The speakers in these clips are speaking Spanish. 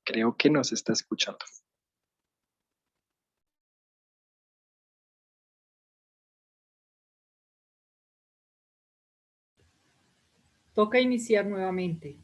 Creo que nos está escuchando. Toca iniciar nuevamente.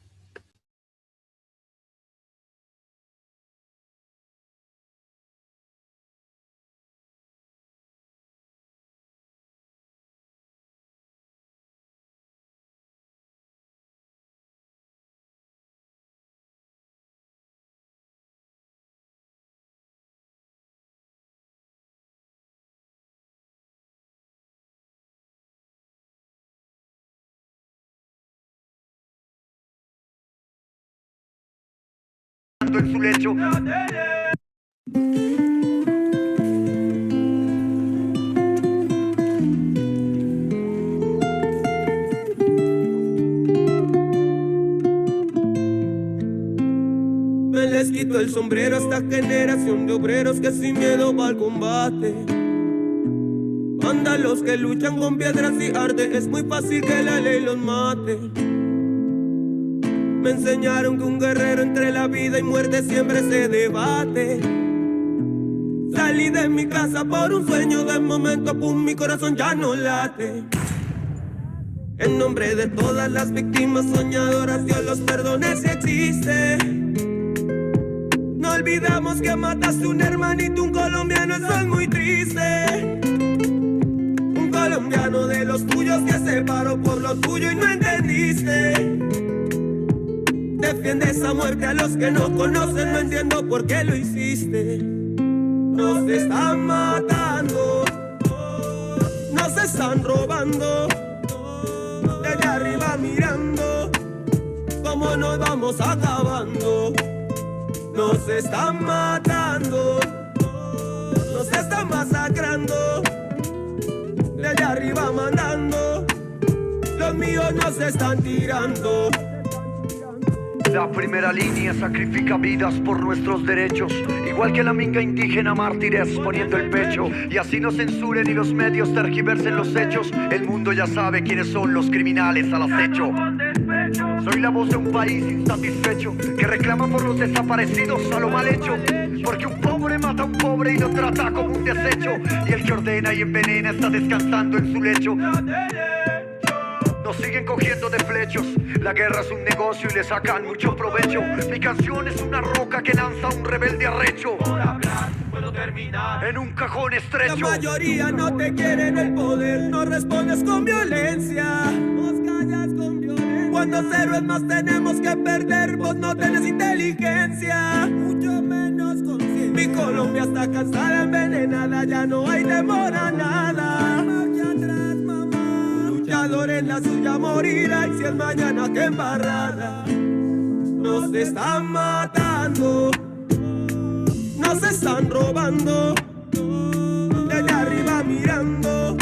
En su lecho. Me les quito el sombrero a esta generación de obreros que sin miedo va al combate. Vándalos que luchan con piedras y arte, es muy fácil que la ley los mate. Me enseñaron que un guerrero entre la vida y muerte siempre se debate. Salí de mi casa por un sueño, de momento pum, mi corazón ya no late. En nombre de todas las víctimas soñadoras, Dios los perdone si existe. No olvidamos que mataste un hermanito, un colombiano, eso es muy triste. Un colombiano de los tuyos que se paró por lo tuyo y no entendiste. Defiendes a muerte a los que no conocen, no entiendo por qué lo hiciste. Nos están matando, nos están robando. Desde arriba mirando, cómo nos vamos acabando. Nos están matando, nos están masacrando. Desde arriba mandando, los míos nos están tirando. La primera línea sacrifica vidas por nuestros derechos, igual que la minga indígena mártires poniendo el pecho. Y así no censuren y los medios tergiversen los hechos, el mundo ya sabe quiénes son los criminales al acecho. Soy la voz de un país insatisfecho que reclama por los desaparecidos a lo mal hecho. Porque un pobre mata a un pobre y lo trata como un desecho, y el que ordena y envenena está descansando en su lecho. Nos siguen cogiendo de flechos, la guerra es un negocio y le sacan mucho provecho. Mi canción es una roca que lanza un rebelde arrecho. Por hablar puedo terminar en un cajón estrecho. La mayoría no te quiere en el poder, no respondes con violencia, nos callas con violencia. Cuando cero es más tenemos que perder, vos no tenés inteligencia, mucho menos conciencia. Mi Colombia está cansada, envenenada, ya no hay temor a nada. Luchador en la suya morirá, y si es mañana que embarrada. Nos están matando, nos están robando. Desde arriba mirando,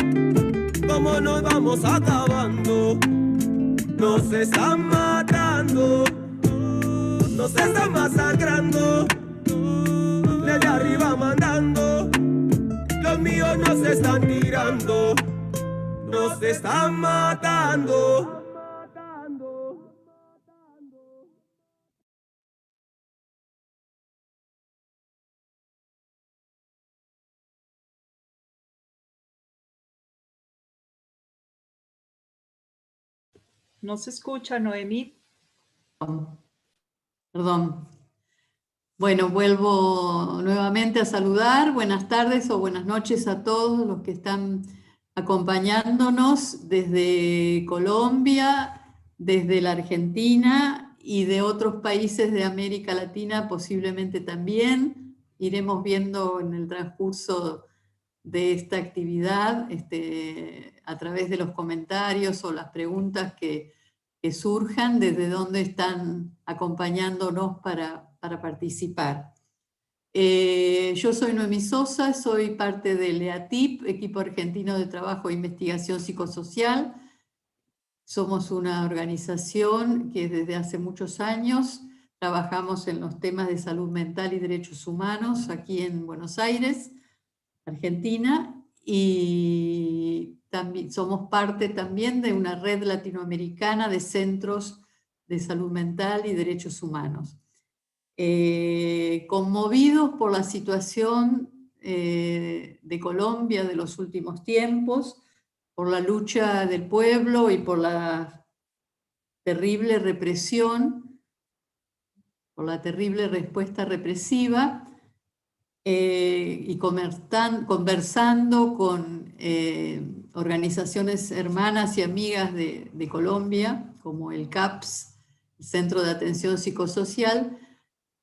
cómo nos vamos acabando. Nos están matando, nos están masacrando. Desde arriba mandando, los míos nos están tirando. Nos están matando. No se escucha, Noemí. Perdón. Bueno, vuelvo nuevamente a saludar. Buenas tardes o buenas noches a todos los que están acompañándonos desde Colombia, desde la Argentina y de otros países de América Latina posiblemente también. Iremos viendo en el transcurso de esta actividad a través de los comentarios o las preguntas que surjan, desde dónde están acompañándonos para participar. Yo soy Noemí Sosa, soy parte del EATIP, Equipo Argentino de Trabajo e Investigación Psicosocial. Somos una organización que desde hace muchos años trabajamos en los temas de salud mental y derechos humanos aquí en Buenos Aires, Argentina, y también somos parte también de una red latinoamericana de centros de salud mental y derechos humanos. conmovidos por la situación de Colombia de los últimos tiempos, por la lucha del pueblo y por la terrible represión, por la terrible respuesta represiva, y conversando con organizaciones hermanas y amigas de Colombia, como el CAPS, el Centro de Atención Psicosocial,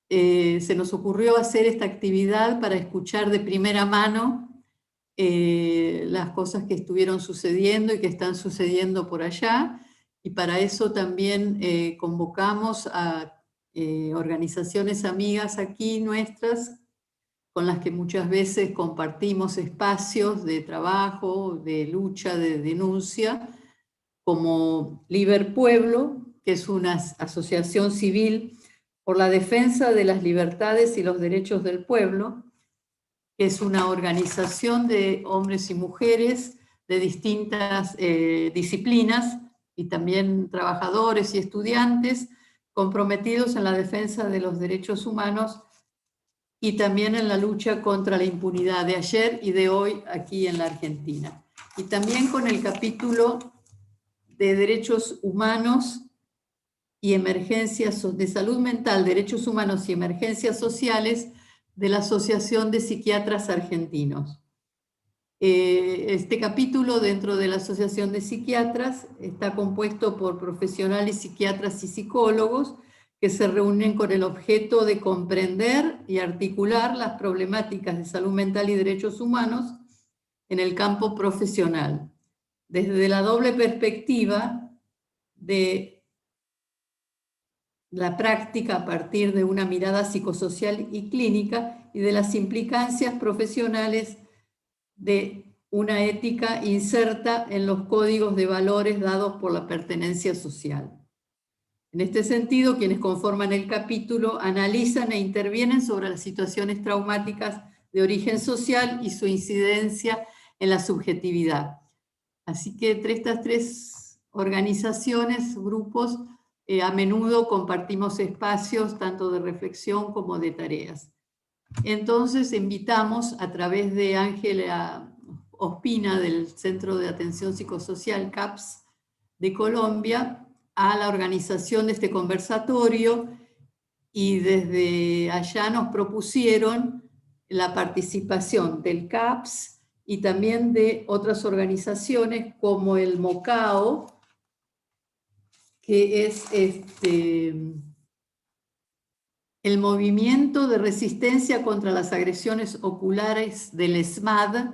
se nos ocurrió hacer esta actividad para escuchar de primera mano las cosas que estuvieron sucediendo y que están sucediendo por allá, y para eso también convocamos a organizaciones amigas aquí nuestras, con las que muchas veces compartimos espacios de trabajo, de lucha, de denuncia, como Liber Pueblo, que es una asociación civil por la defensa de las libertades y los derechos del pueblo, que es una organización de hombres y mujeres de distintas disciplinas y también trabajadores y estudiantes comprometidos en la defensa de los derechos humanos y también en la lucha contra la impunidad de ayer y de hoy aquí en la Argentina. Y también con el capítulo de derechos humanos y emergencias de salud mental, derechos humanos y emergencias sociales de la Asociación de Psiquiatras Argentinos. Este capítulo dentro de la Asociación de Psiquiatras está compuesto por profesionales psiquiatras y psicólogos que se reúnen con el objeto de comprender y articular las problemáticas de salud mental y derechos humanos en el campo profesional, desde la doble perspectiva de la práctica a partir de una mirada psicosocial y clínica y de las implicancias profesionales de una ética inserta en los códigos de valores dados por la pertenencia social. En este sentido, quienes conforman el capítulo analizan e intervienen sobre las situaciones traumáticas de origen social y su incidencia en la subjetividad. Así que entre estas tres organizaciones, grupos, a menudo compartimos espacios tanto de reflexión como de tareas. Entonces invitamos a través de Ángela Ospina del Centro de Atención Psicosocial CAPS de Colombia a la organización de este conversatorio, y desde allá nos propusieron la participación del CAPS y también de otras organizaciones como el MOCAO, que es el Movimiento de Resistencia contra las Agresiones Oculares del ESMAD.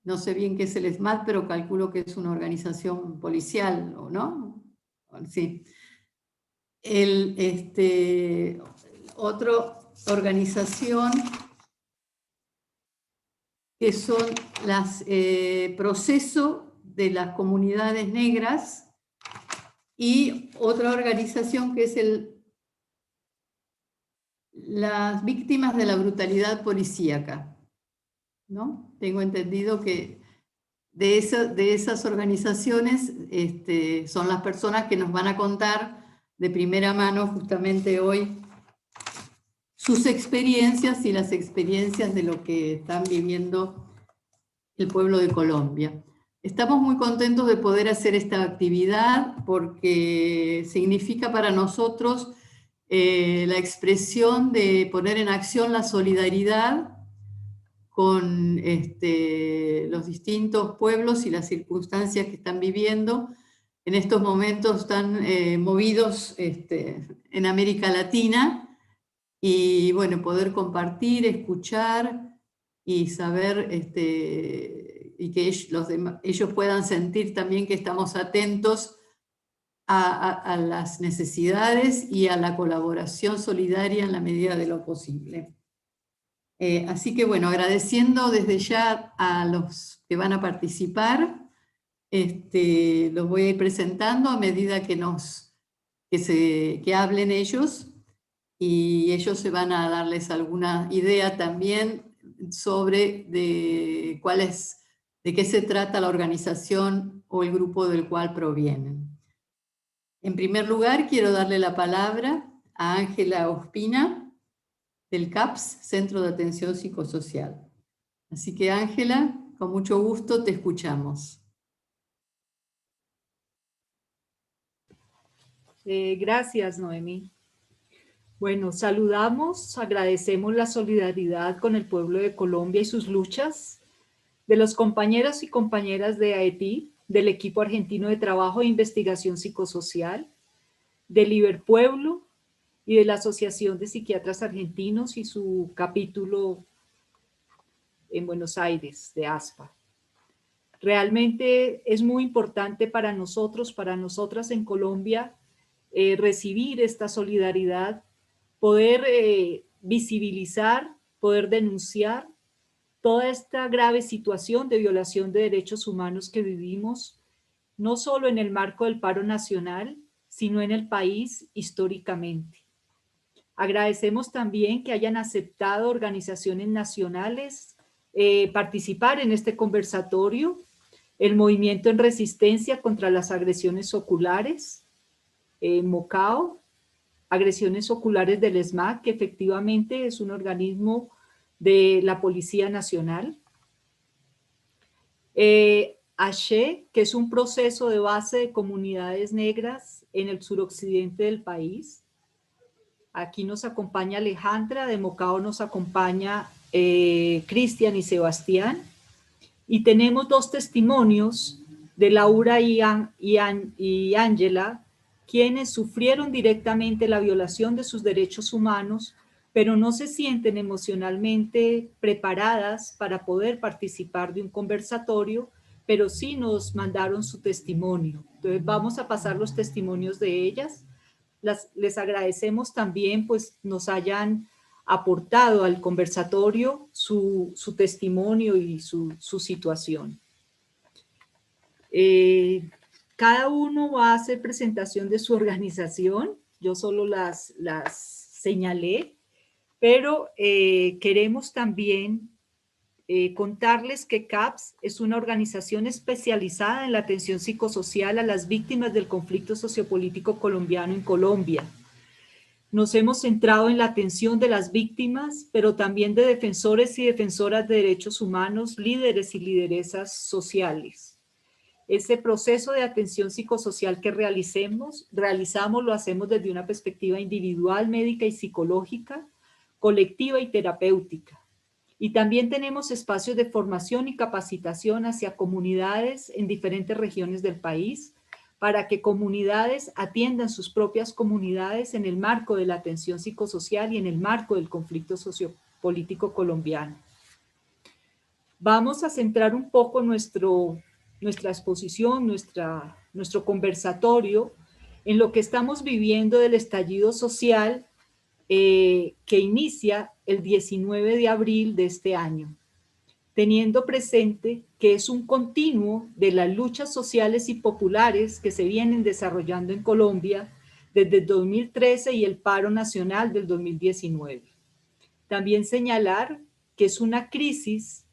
No sé bien qué es el ESMAD, pero calculo que es una organización policial, ¿no? Sí. Otra organización que son las Proceso de las Comunidades Negras, y otra organización que es las Víctimas de la Brutalidad Policíaca, ¿no? Tengo entendido que de esas organizaciones son las personas que nos van a contar de primera mano justamente hoy sus experiencias y las experiencias de lo que están viviendo el pueblo de Colombia. Estamos muy contentos de poder hacer esta actividad porque significa para nosotros la expresión de poner en acción la solidaridad con los distintos pueblos y las circunstancias que están viviendo en estos momentos tan movidos en América Latina, y bueno, poder compartir, escuchar y saber y que ellos puedan sentir también que estamos atentos a las necesidades y a la colaboración solidaria en la medida de lo posible. Así que bueno, agradeciendo desde ya a los que van a participar, los voy a ir presentando a medida que hablen ellos, y ellos se van a darles alguna idea también sobre de qué se trata la organización o el grupo del cual provienen. En primer lugar, quiero darle la palabra a Ángela Ospina, del CAPS, Centro de Atención Psicosocial. Así que Ángela, con mucho gusto te escuchamos. Gracias, Noemí. Bueno, saludamos, agradecemos la solidaridad con el pueblo de Colombia y sus luchas, de los compañeros y compañeras de AETI, del equipo argentino de trabajo e investigación psicosocial, de Liberpueblo y de la Asociación de Psiquiatras Argentinos y su capítulo en Buenos Aires, de ASPA. Realmente es muy importante para nosotros, para nosotras en Colombia, recibir esta solidaridad, poder visibilizar, poder denunciar toda esta grave situación de violación de derechos humanos que vivimos, no solo en el marco del paro nacional, sino en el país históricamente. Agradecemos también que hayan aceptado organizaciones nacionales participar en este conversatorio, el Movimiento en Resistencia contra las Agresiones Oculares, MOCAO, Agresiones Oculares del ESMAD, que efectivamente es un organismo de la Policía Nacional. ASHE, que es un proceso de base de comunidades negras en el suroccidente del país. Aquí nos acompaña Alejandra, de Mocao nos acompaña Cristian y Sebastián. Y tenemos dos testimonios de Laura y Ángela, quienes sufrieron directamente la violación de sus derechos humanos, pero no se sienten emocionalmente preparadas para poder participar de un conversatorio, pero sí nos mandaron su testimonio. Entonces vamos a pasar los testimonios de ellas. Les agradecemos también pues nos hayan aportado al conversatorio su testimonio y su situación. Cada uno va a hacer presentación de su organización, yo solo las señalé, pero queremos también contarles que CAPS es una organización especializada en la atención psicosocial a las víctimas del conflicto sociopolítico colombiano en Colombia. Nos hemos centrado en la atención de las víctimas, pero también de defensores y defensoras de derechos humanos, líderes y lideresas sociales. Ese proceso de atención psicosocial que realizamos, lo hacemos desde una perspectiva individual, médica y psicológica, colectiva y terapéutica. Y también tenemos espacios de formación y capacitación hacia comunidades en diferentes regiones del país, para que comunidades atiendan sus propias comunidades en el marco de la atención psicosocial y en el marco del conflicto sociopolítico colombiano. Vamos a centrar un poco nuestra exposición, nuestro conversatorio en lo que estamos viviendo del estallido social que inicia el 19 de abril de este año, teniendo presente que es un continuo de las luchas sociales y populares que se vienen desarrollando en Colombia desde el 2013 y el paro nacional del 2019. También señalar que es una crisis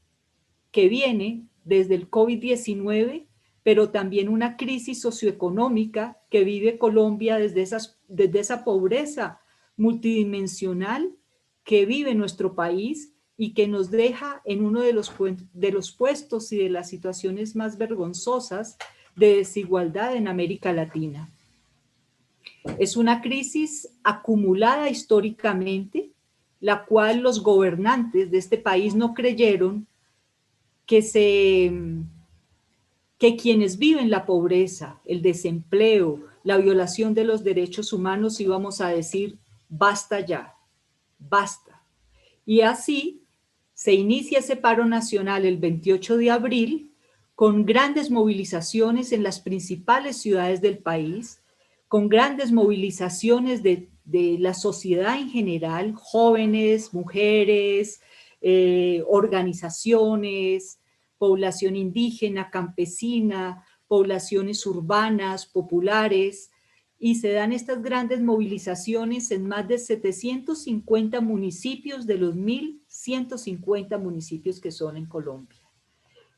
que viene desde el COVID-19, pero también una crisis socioeconómica que vive Colombia desde esa pobreza multidimensional que vive nuestro país y que nos deja en uno de los puestos y de las situaciones más vergonzosas de desigualdad en América Latina. Es una crisis acumulada históricamente, la cual los gobernantes de este país no creyeron que quienes viven la pobreza, el desempleo, la violación de los derechos humanos íbamos a decir, basta ya, basta. Y así se inicia ese paro nacional el 28 de abril con grandes movilizaciones en las principales ciudades del país, con grandes movilizaciones de la sociedad en general, jóvenes, mujeres, organizaciones, población indígena, campesina, poblaciones urbanas, populares, y se dan estas grandes movilizaciones en más de 750 municipios de los 1.150 municipios que son en Colombia.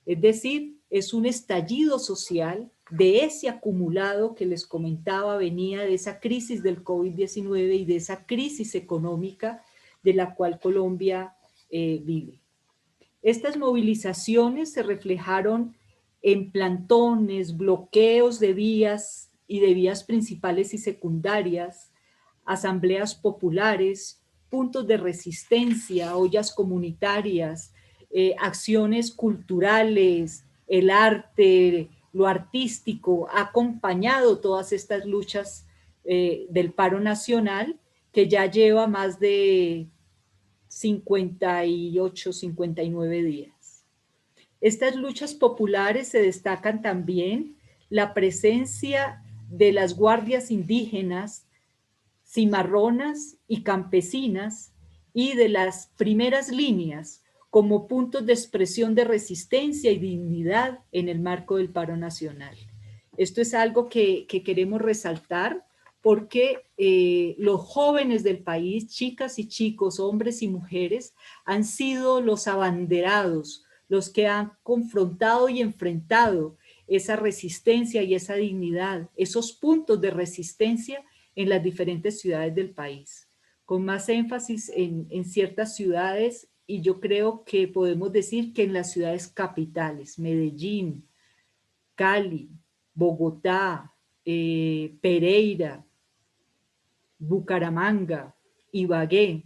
Es decir, es un estallido social de ese acumulado que les comentaba, venía de esa crisis del COVID-19 y de esa crisis económica de la cual Colombia vive. Estas movilizaciones se reflejaron en plantones, bloqueos de vías y de vías principales y secundarias, asambleas populares, puntos de resistencia, ollas comunitarias, acciones culturales, el arte, lo artístico, ha acompañado todas estas luchas del paro nacional, que ya lleva más de 58, 59 días. Estas luchas populares se destacan también la presencia de las guardias indígenas, cimarronas y campesinas, y de las primeras líneas como puntos de expresión de resistencia y dignidad en el marco del paro nacional. Esto es algo que queremos resaltar porque los jóvenes del país, chicas y chicos, hombres y mujeres, han sido los abanderados, los que han confrontado y enfrentado esa resistencia y esa dignidad, esos puntos de resistencia en las diferentes ciudades del país, con más énfasis en ciertas ciudades, y yo creo que podemos decir que en las ciudades capitales, Medellín, Cali, Bogotá, Pereira, Bucaramanga, Ibagué,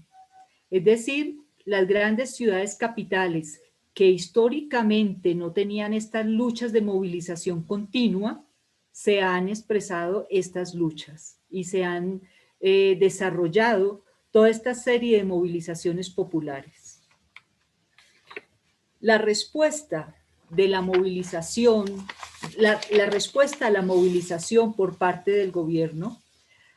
es decir, las grandes ciudades capitales que históricamente no tenían estas luchas de movilización continua, se han expresado estas luchas y se han desarrollado toda esta serie de movilizaciones populares. La respuesta de la movilización, la respuesta a la movilización por parte del gobierno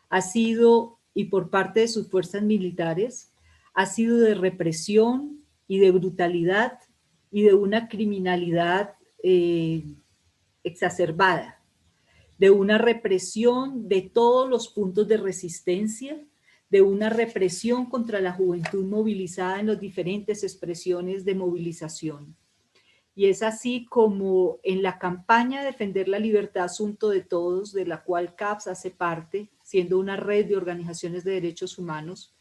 ha sido, y por parte de sus fuerzas militares, ha sido de represión y de brutalidad y de una criminalidad exacerbada, de una represión de todos los puntos de resistencia, de una represión contra la juventud movilizada en las diferentes expresiones de movilización. Y es así como en la campaña Defender la Libertad, Asunto de Todos, de la cual CAPS hace parte, siendo una red de organizaciones de derechos humanos,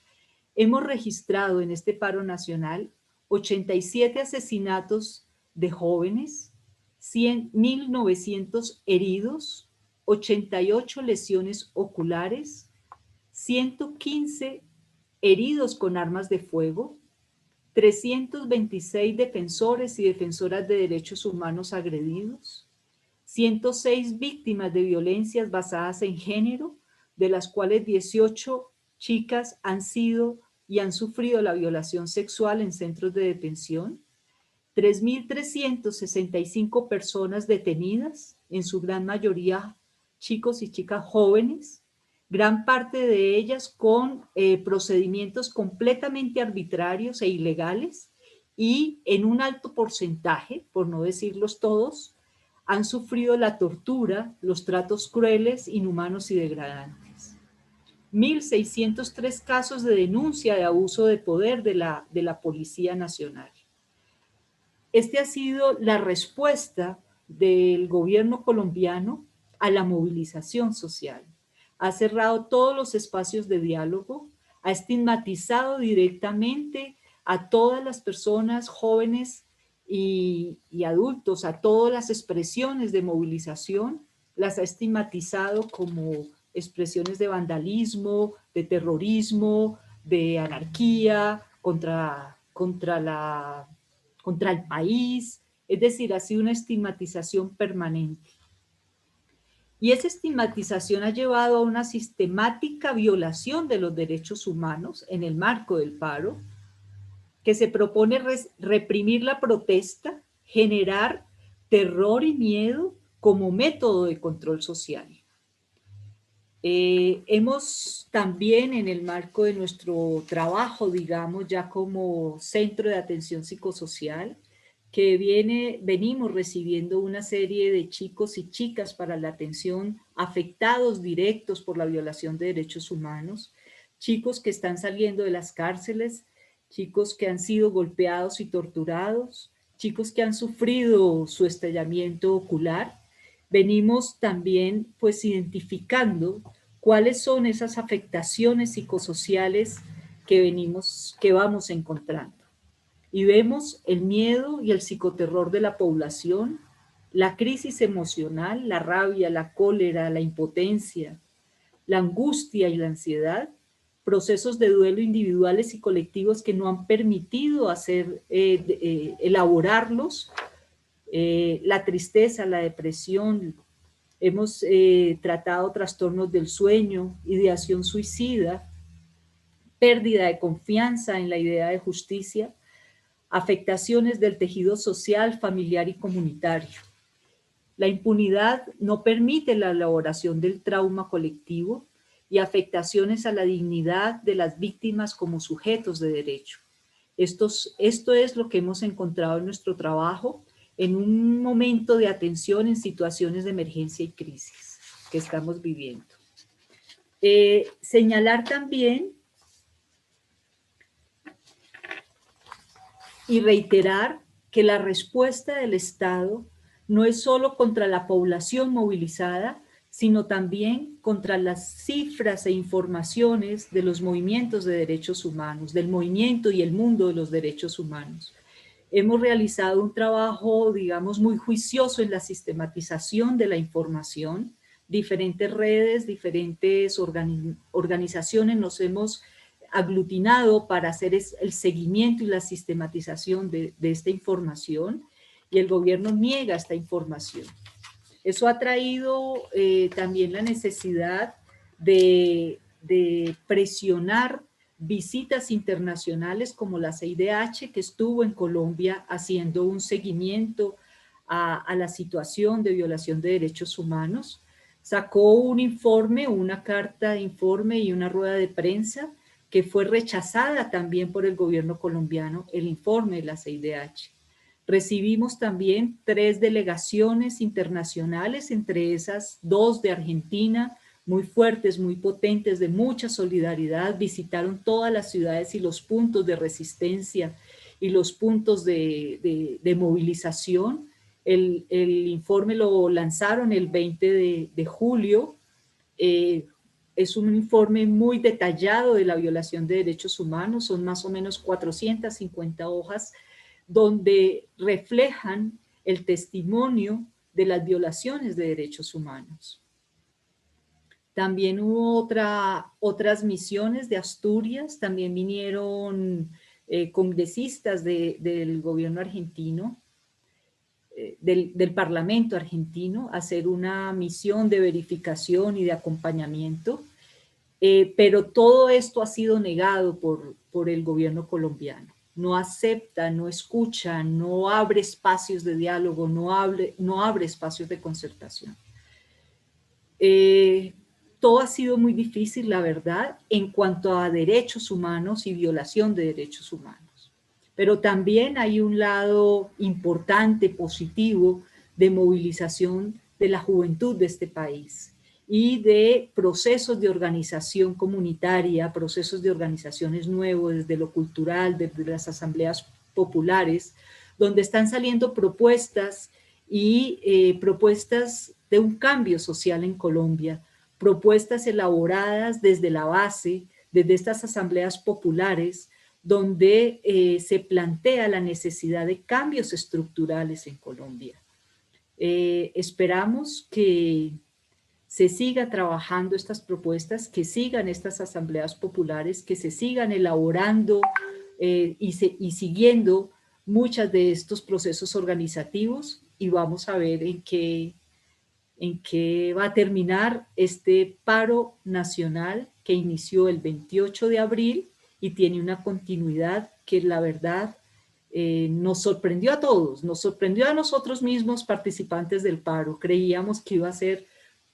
hemos registrado en este paro nacional 87 asesinatos de jóvenes, 1.900 heridos, 88 lesiones oculares, 115 heridos con armas de fuego, 326 defensores y defensoras de derechos humanos agredidos, 106 víctimas de violencias basadas en género, de las cuales 18 chicas han sido y han sufrido la violación sexual en centros de detención, 3.365 personas detenidas, en su gran mayoría chicos y chicas jóvenes, gran parte de ellas con procedimientos completamente arbitrarios e ilegales, y en un alto porcentaje, por no decirlos todos, han sufrido la tortura, los tratos crueles, inhumanos y degradantes. 1.603 casos de denuncia de abuso de poder de la Policía Nacional. Esta ha sido la respuesta del gobierno colombiano a la movilización social. Ha cerrado todos los espacios de diálogo, ha estigmatizado directamente a todas las personas jóvenes y adultos, a todas las expresiones de movilización, las ha estigmatizado como expresiones de vandalismo, de terrorismo, de anarquía, contra el país, es decir, ha sido una estigmatización permanente. Y esa estigmatización ha llevado a una sistemática violación de los derechos humanos en el marco del paro, que se propone reprimir la protesta, generar terror y miedo como método de control social. Hemos también, en el marco de nuestro trabajo, digamos, ya como centro de atención psicosocial, que venimos recibiendo una serie de chicos y chicas para la atención afectados directos por la violación de derechos humanos, chicos que están saliendo de las cárceles, chicos que han sido golpeados y torturados, chicos que han sufrido su estrellamiento ocular. Venimos también pues identificando cuáles son esas afectaciones psicosociales que vamos encontrando. Y vemos el miedo y el psicoterror de la población, la crisis emocional, la rabia, la cólera, la impotencia, la angustia y la ansiedad, procesos de duelo individuales y colectivos que no han permitido elaborarlos, la tristeza, la depresión. Hemos tratado trastornos del sueño, ideación suicida, pérdida de confianza en la idea de justicia, afectaciones del tejido social, familiar y comunitario. La impunidad no permite la elaboración del trauma colectivo y afectaciones a la dignidad de las víctimas como sujetos de derecho. Esto es lo que hemos encontrado en nuestro trabajo en un momento de atención en situaciones de emergencia y crisis que estamos viviendo. Señalar también y reiterar que la respuesta del Estado no es solo contra la población movilizada, sino también contra las cifras e informaciones de los movimientos de derechos humanos, del movimiento y el mundo de los derechos humanos. Hemos realizado un trabajo, digamos, muy juicioso en la sistematización de la información. Diferentes redes, diferentes organizaciones nos hemos aglutinado para hacer el seguimiento y la sistematización de esta información, y el gobierno niega esta información. Eso ha traído también la necesidad de presionar visitas internacionales como la CIDH, que estuvo en Colombia haciendo un seguimiento a la situación de violación de derechos humanos. Sacó un informe, una carta de informe y una rueda de prensa que fue rechazada también por el gobierno colombiano, el informe de la CIDH. Recibimos también 3 delegaciones internacionales, entre esas 2 de Argentina, muy fuertes, muy potentes, de mucha solidaridad. Visitaron todas las ciudades y los puntos de resistencia y los puntos de movilización. El informe lo lanzaron el 20 de julio. Es un informe muy detallado de la violación de derechos humanos, son más o menos 450 hojas, donde reflejan el testimonio de las violaciones de derechos humanos. También hubo otras misiones de Asturias, también vinieron congresistas del gobierno argentino, del Parlamento argentino, a hacer una misión de verificación y de acompañamiento, pero todo esto ha sido negado por el gobierno colombiano. No acepta, no escucha, no abre espacios de diálogo, no abre espacios de concertación. Todo ha sido muy difícil, la verdad, en cuanto a derechos humanos y violación de derechos humanos. Pero también hay un lado importante, positivo, de movilización de la juventud de este país y de procesos de organización comunitaria, procesos de organizaciones nuevos desde lo cultural, desde las asambleas populares, donde están saliendo propuestas y propuestas de un cambio social en Colombia, propuestas elaboradas desde la base, desde estas asambleas populares, donde se plantea la necesidad de cambios estructurales en Colombia. Esperamos que se siga trabajando estas propuestas, que sigan estas asambleas populares, que se sigan elaborando y siguiendo muchos de estos procesos organizativos, y vamos a ver en qué va a terminar este paro nacional que inició el 28 de abril y tiene una continuidad que la verdad nos sorprendió a todos, nos sorprendió a nosotros mismos participantes del paro. Creíamos que iba a ser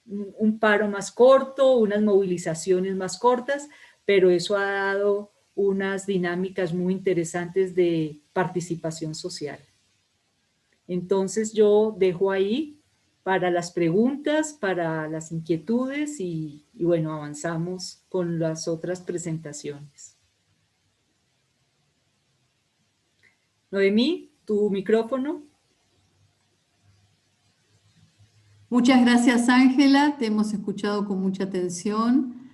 un paro más corto, unas movilizaciones más cortas, pero eso ha dado unas dinámicas muy interesantes de participación social. Entonces yo dejo ahí para las preguntas, para las inquietudes y bueno, avanzamos con las otras presentaciones. Noemí, tu micrófono. Muchas gracias, Ángela. Te hemos escuchado con mucha atención.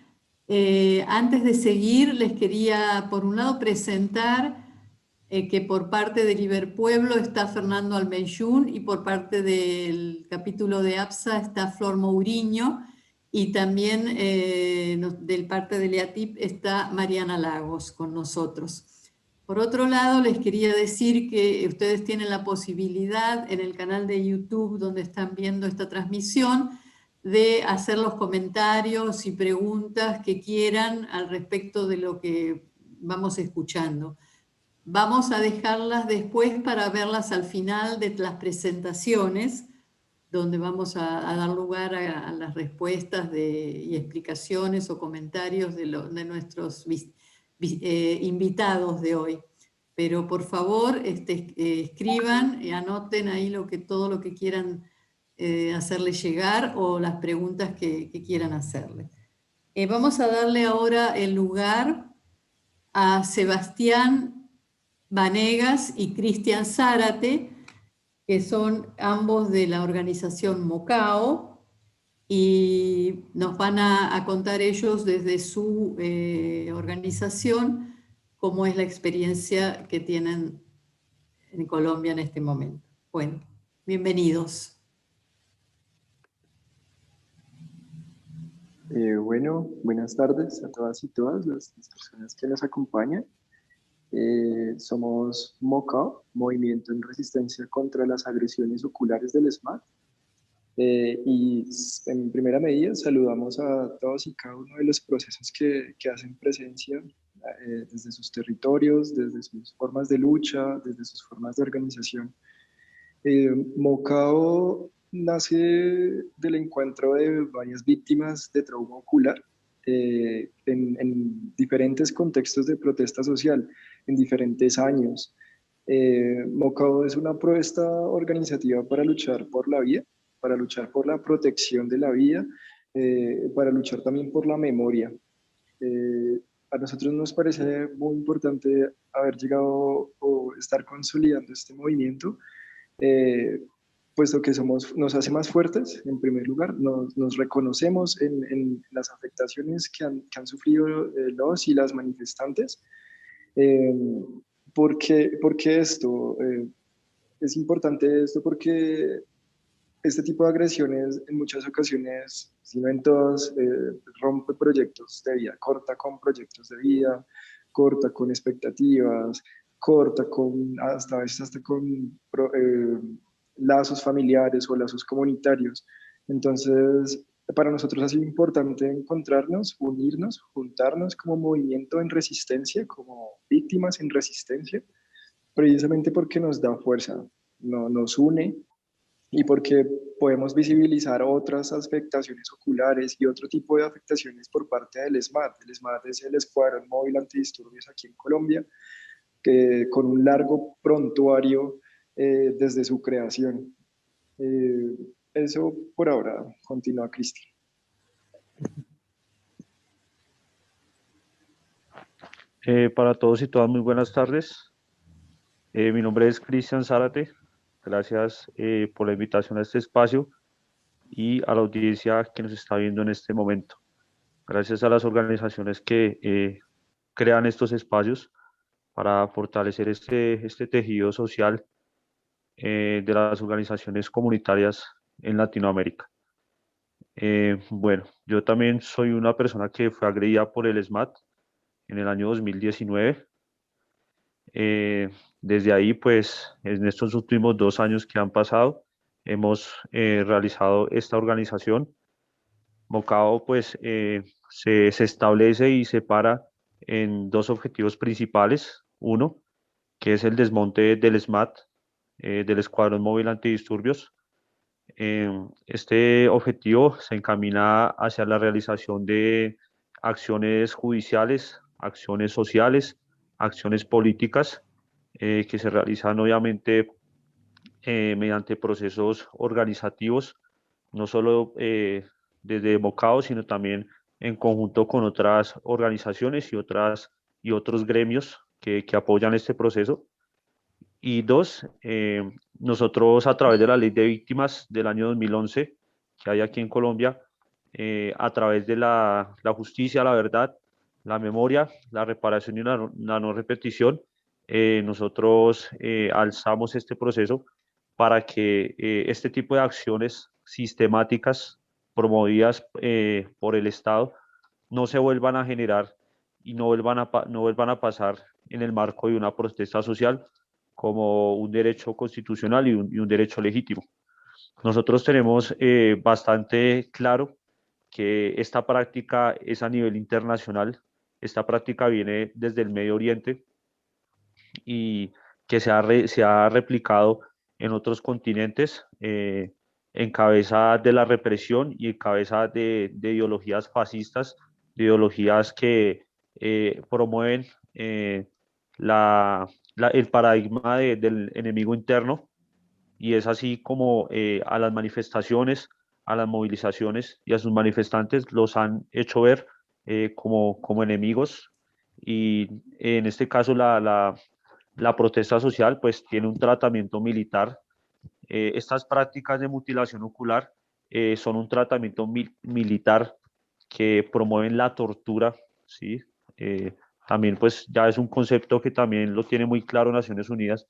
Antes de seguir, les quería, por un lado, presentar que por parte de Liberpueblo está Fernando Almeyún y por parte del capítulo de APSA está Flor Mourinho y también del parte de LEATIP está Mariana Lagos con nosotros. Por otro lado, les quería decir que ustedes tienen la posibilidad en el canal de YouTube donde están viendo esta transmisión de hacer los comentarios y preguntas que quieran al respecto de lo que vamos escuchando. Vamos a dejarlas después para verlas al final de las presentaciones, donde vamos a dar lugar a las respuestas y explicaciones o comentarios de nuestros invitados de hoy. Pero por favor, escriban y anoten ahí todo lo que quieran hacerle llegar o las preguntas que quieran hacerle. Vamos a darle ahora el lugar a Sebastián Vanegas y Cristian Zárate, que son ambos de la organización MOCAO, y nos van a contar ellos desde su organización cómo es la experiencia que tienen en Colombia en este momento. Bueno, bienvenidos. Bueno, buenas tardes a todas y todas las personas que nos acompañan. Somos MOCAO, Movimiento en Resistencia contra las Agresiones Oculares del SMAT. Y en primera medida saludamos a todos y cada uno de los procesos que hacen presencia desde sus territorios, desde sus formas de lucha, desde sus formas de organización. MOCAO nace del encuentro de varias víctimas de trauma ocular en diferentes contextos de protesta social, en diferentes años. MOCAO es una propuesta organizativa para luchar por la vida, para luchar por la protección de la vida, para luchar también por la memoria. A nosotros nos parece muy importante haber llegado o estar consolidando este movimiento, puesto que nos hace más fuertes, en primer lugar, nos reconocemos en las afectaciones que han sufrido los y las manifestantes. ¿Por qué esto? Es importante esto porque este tipo de agresiones en muchas ocasiones, si no en todas, rompe proyectos de vida, corta con proyectos de vida, corta con expectativas, corta hasta a veces hasta con lazos familiares o lazos comunitarios. Entonces, para nosotros ha sido importante encontrarnos, unirnos, juntarnos como movimiento en resistencia, como víctimas en resistencia, precisamente porque nos da fuerza, nos une y porque podemos visibilizar otras afectaciones oculares y otro tipo de afectaciones por parte del SMAT. El SMAT es el Escuadrón Móvil Antidisturbios aquí en Colombia, con un largo prontuario desde su creación. Eso por ahora. Continúa, Cristi. Para todos y todas, muy buenas tardes. Mi nombre es Cristian Zárate. Gracias por la invitación a este espacio y a la audiencia que nos está viendo en este momento. Gracias a las organizaciones que crean estos espacios para fortalecer este tejido social de las organizaciones comunitarias en Latinoamérica. Bueno, yo también soy una persona que fue agredida por el SMAT en el año 2019. Desde ahí, pues, en estos últimos 2 años que han pasado, hemos realizado esta organización. MOCAO, pues, se establece y se para en 2 objetivos principales. Uno, que es el desmonte del SMAT, del Escuadrón Móvil Antidisturbios. Este objetivo se encamina hacia la realización de acciones judiciales, acciones sociales, acciones políticas que se realizan obviamente mediante procesos organizativos, no solo desde MOCAO, sino también en conjunto con otras organizaciones y otros gremios que apoyan este proceso. Y 2, nosotros a través de la Ley de Víctimas del año 2011 que hay aquí en Colombia, a través de la justicia, la verdad, la memoria, la reparación y la no repetición, nosotros alzamos este proceso para que este tipo de acciones sistemáticas promovidas por el Estado no se vuelvan a generar y no vuelvan a pasar en el marco de una protesta social como un derecho constitucional y un derecho legítimo. Nosotros tenemos bastante claro que esta práctica es a nivel internacional, esta práctica viene desde el Medio Oriente y que se ha replicado en otros continentes en cabeza de la represión y en cabeza de ideologías fascistas, de ideologías que promueven el paradigma del enemigo interno, y es así como a las manifestaciones, a las movilizaciones y a sus manifestantes los han hecho ver como enemigos, y en este caso la protesta social pues tiene un tratamiento militar. Estas prácticas de mutilación ocular son un tratamiento militar que promueven la tortura, ¿sí? También pues ya es un concepto que también lo tiene muy claro Naciones Unidas,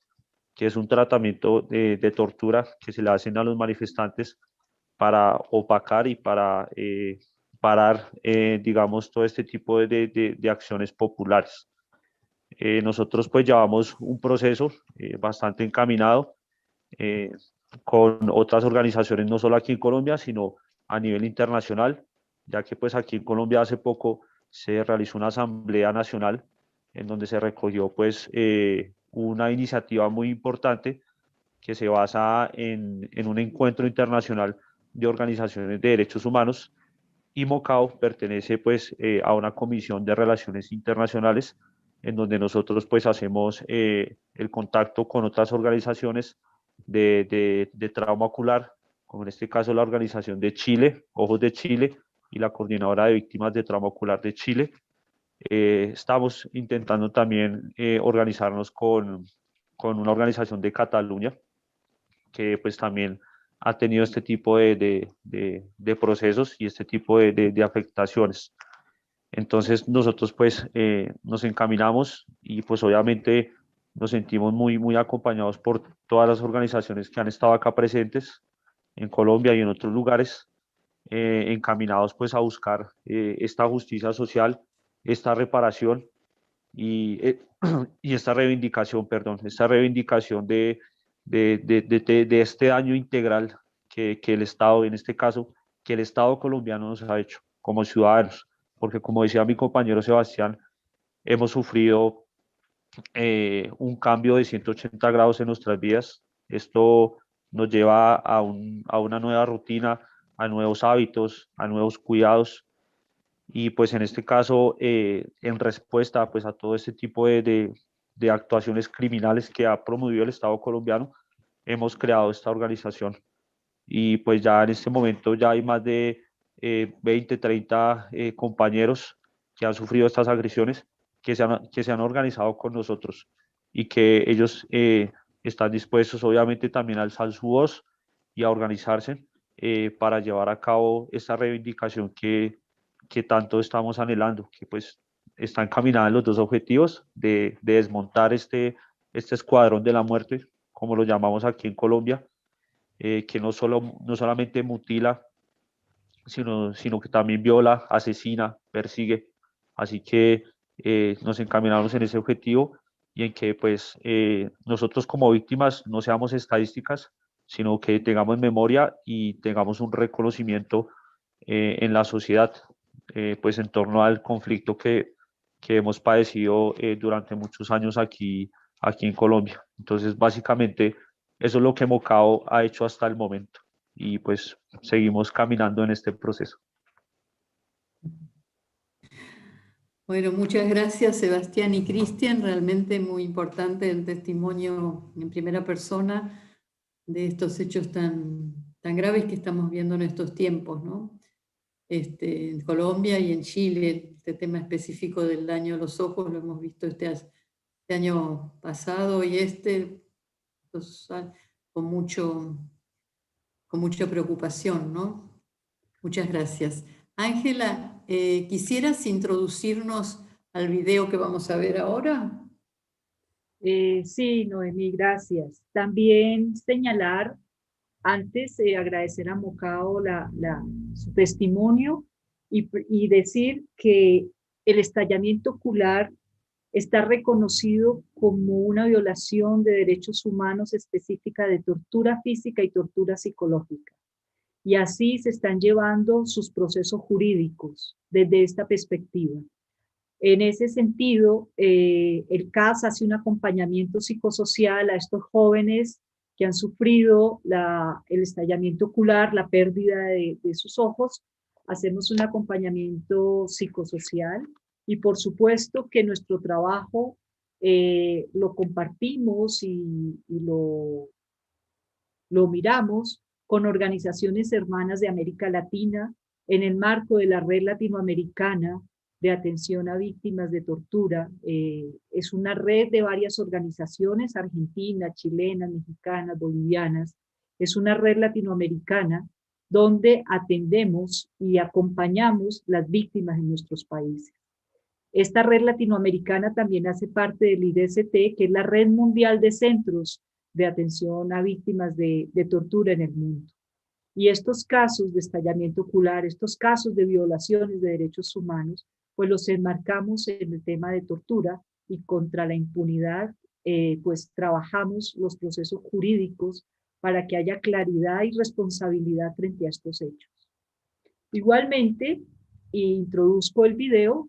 que es un tratamiento de tortura que se le hacen a los manifestantes para opacar y para parar, digamos, todo este tipo de acciones populares. Nosotros pues llevamos un proceso bastante encaminado eh, con otras organizaciones, no solo aquí en Colombia, sino a nivel internacional, ya que pues aquí en Colombia hace poco se realizó una asamblea nacional en donde se recogió pues una iniciativa muy importante que se basa en un encuentro internacional de organizaciones de derechos humanos, y MOCAO pertenece pues a una comisión de relaciones internacionales en donde nosotros pues hacemos el contacto con otras organizaciones de trauma ocular, como en este caso la organización de Chile, Ojos de Chile, y la Coordinadora de Víctimas de Trauma Ocular de Chile. Estamos intentando también organizarnos con una organización de Cataluña, que pues también ha tenido este tipo de procesos y este tipo de afectaciones. Entonces nosotros pues nos encaminamos y pues obviamente nos sentimos muy acompañados por todas las organizaciones que han estado acá presentes en Colombia y en otros lugares, encaminados pues a buscar esta justicia social, esta reparación y, y esta reivindicación, perdón, esta reivindicación de este daño integral que el Estado, en este caso, que el Estado colombiano nos ha hecho como ciudadanos, porque como decía mi compañero Sebastián, hemos sufrido un cambio de 180 grados en nuestras vidas. Esto nos lleva a una nueva rutina, a nuevos hábitos, a nuevos cuidados, y pues en este caso, en respuesta pues a todo este tipo de actuaciones criminales que ha promovido el Estado colombiano, hemos creado esta organización. Y pues ya en este momento ya hay más de 20, 30 compañeros que han sufrido estas agresiones, que se han organizado con nosotros y que ellos están dispuestos obviamente también a alzar su voz y a organizarse para llevar a cabo esta reivindicación que tanto estamos anhelando, que pues está encaminada en los dos objetivos de desmontar este escuadrón de la muerte, como lo llamamos aquí en Colombia, que no solamente mutila, sino que también viola, asesina, persigue. Así que nos encaminamos en ese objetivo y en que pues nosotros como víctimas no seamos estadísticas, sino que tengamos memoria y tengamos un reconocimiento en la sociedad, pues en torno al conflicto que hemos padecido durante muchos años aquí en Colombia. Entonces, básicamente, eso es lo que Mocao ha hecho hasta el momento y pues seguimos caminando en este proceso. Bueno, muchas gracias Sebastián y Cristian, realmente muy importante el testimonio en primera persona de estos hechos tan graves que estamos viendo en estos tiempos, ¿no? En Colombia y en Chile, este tema específico del daño a los ojos lo hemos visto este año pasado y con mucha preocupación, ¿no? Muchas gracias. Ángela, ¿quisieras introducirnos al video que vamos a ver ahora? Sí, Noemí, gracias. También señalar, antes agradecer a Mocao su testimonio y decir que el estallamiento ocular está reconocido como una violación de derechos humanos específica de tortura física y tortura psicológica. Y así se están llevando sus procesos jurídicos desde esta perspectiva. En ese sentido, el CAS hace un acompañamiento psicosocial a estos jóvenes que han sufrido el estallamiento ocular, la pérdida de sus ojos. Hacemos un acompañamiento psicosocial y por supuesto que nuestro trabajo lo compartimos y lo miramos con organizaciones hermanas de América Latina en el marco de la Red Latinoamericana de Atención a Víctimas de Tortura. Es una red de varias organizaciones, argentinas, chilenas, mexicanas, bolivianas. Es una red latinoamericana donde atendemos y acompañamos las víctimas en nuestros países. Esta red latinoamericana también hace parte del IDST, que es la Red Mundial de Centros de Atención a Víctimas de Tortura en el mundo. Y estos casos de estallamiento ocular, estos casos de violaciones de derechos humanos, pues los enmarcamos en el tema de tortura y contra la impunidad, pues trabajamos los procesos jurídicos para que haya claridad y responsabilidad frente a estos hechos. Igualmente, introduzco el video,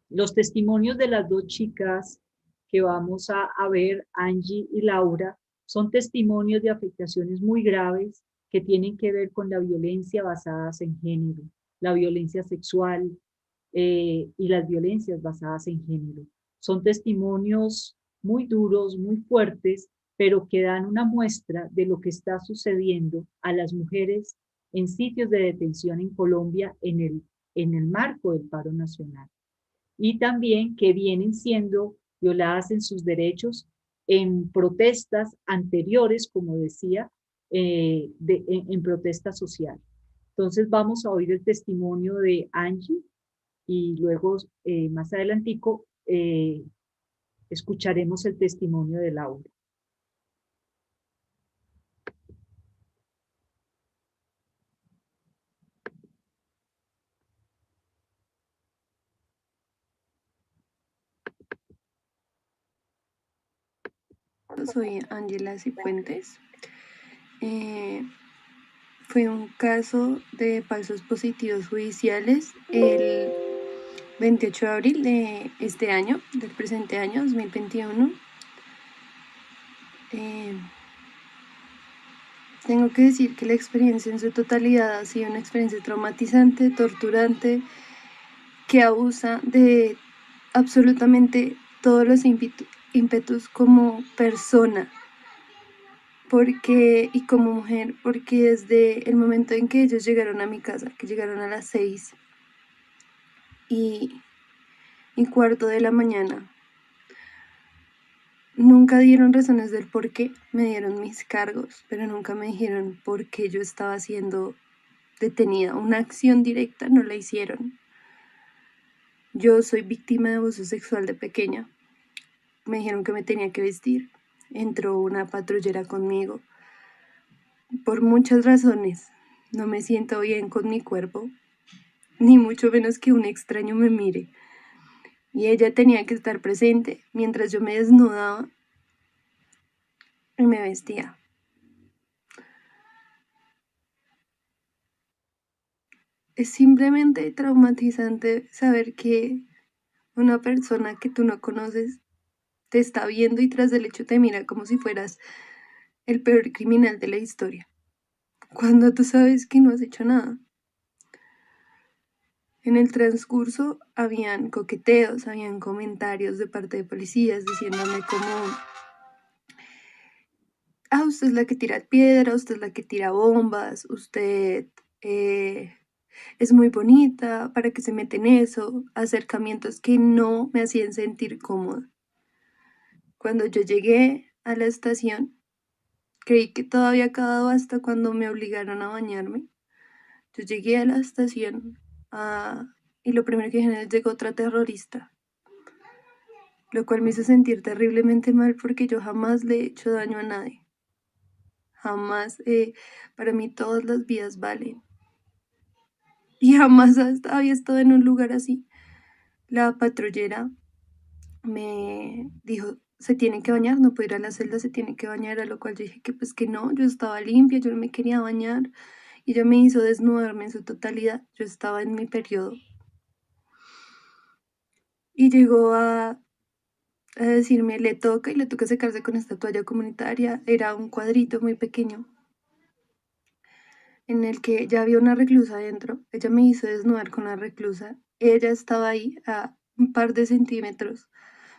los testimonios de las dos chicas que vamos a ver, Angie y Laura, son testimonios de afectaciones muy graves que tienen que ver con la violencia basadas en género, la violencia sexual y las violencias basadas en género. Son testimonios muy duros, muy fuertes, pero que dan una muestra de lo que está sucediendo a las mujeres en sitios de detención en Colombia en el marco del paro nacional. Y también que vienen siendo violadas en sus derechos protestas anteriores, como decía, en protesta social. Entonces vamos a oír el testimonio de Angie y luego más adelantico escucharemos el testimonio de Laura. Soy Ángela Cifuentes. Fue un caso de falsos positivos judiciales el 28 de abril de este año, del presente año, 2021. Tengo que decir que la experiencia en su totalidad ha sido una experiencia traumatizante, torturante, que abusa de absolutamente todos los ímpetus como persona, y como mujer, porque desde el momento en que ellos llegaron a mi casa, que llegaron a las 6:15 de la mañana, nunca dieron razones del por qué, me dieron mis cargos, pero nunca me dijeron por qué yo estaba siendo detenida. Una acción directa no la hicieron. Yo soy víctima de abuso sexual de pequeña. Me dijeron que me tenía que vestir. Entró una patrullera conmigo. Por muchas razones. No me siento bien con mi cuerpo, ni mucho menos que un extraño me mire. Y ella tenía que estar presente mientras yo me desnudaba y me vestía. Es simplemente traumatizante saber que una persona que tú no conoces te está viendo y tras del hecho te mira como si fueras el peor criminal de la historia, cuando tú sabes que no has hecho nada. En el transcurso habían coqueteos, habían comentarios de parte de policías diciéndome como, usted es la que tira piedra, usted es la que tira bombas, usted es muy bonita, ¿para qué se mete en eso? Acercamientos que no me hacían sentir cómoda. Cuando yo llegué a la estación, creí que todo había acabado hasta cuando me obligaron a bañarme. Yo llegué a la estación y lo primero que dije es: llegó otra terrorista, lo cual me hizo sentir terriblemente mal porque yo jamás le he hecho daño a nadie. Jamás, para mí todas las vidas valen. Y jamás había estado en un lugar así. La patrullera me dijo: se tiene que bañar, no puede ir a la celda, se tiene que bañar, a lo cual yo dije que pues que no, yo estaba limpia, yo no me quería bañar, y ella me hizo desnudarme en su totalidad. Yo estaba en mi periodo. Y llegó a decirme: le toca secarse con esta toalla comunitaria. Era un cuadrito muy pequeño en el que ya había una reclusa adentro. Ella me hizo desnudar con la reclusa. Ella estaba ahí a un par de centímetros.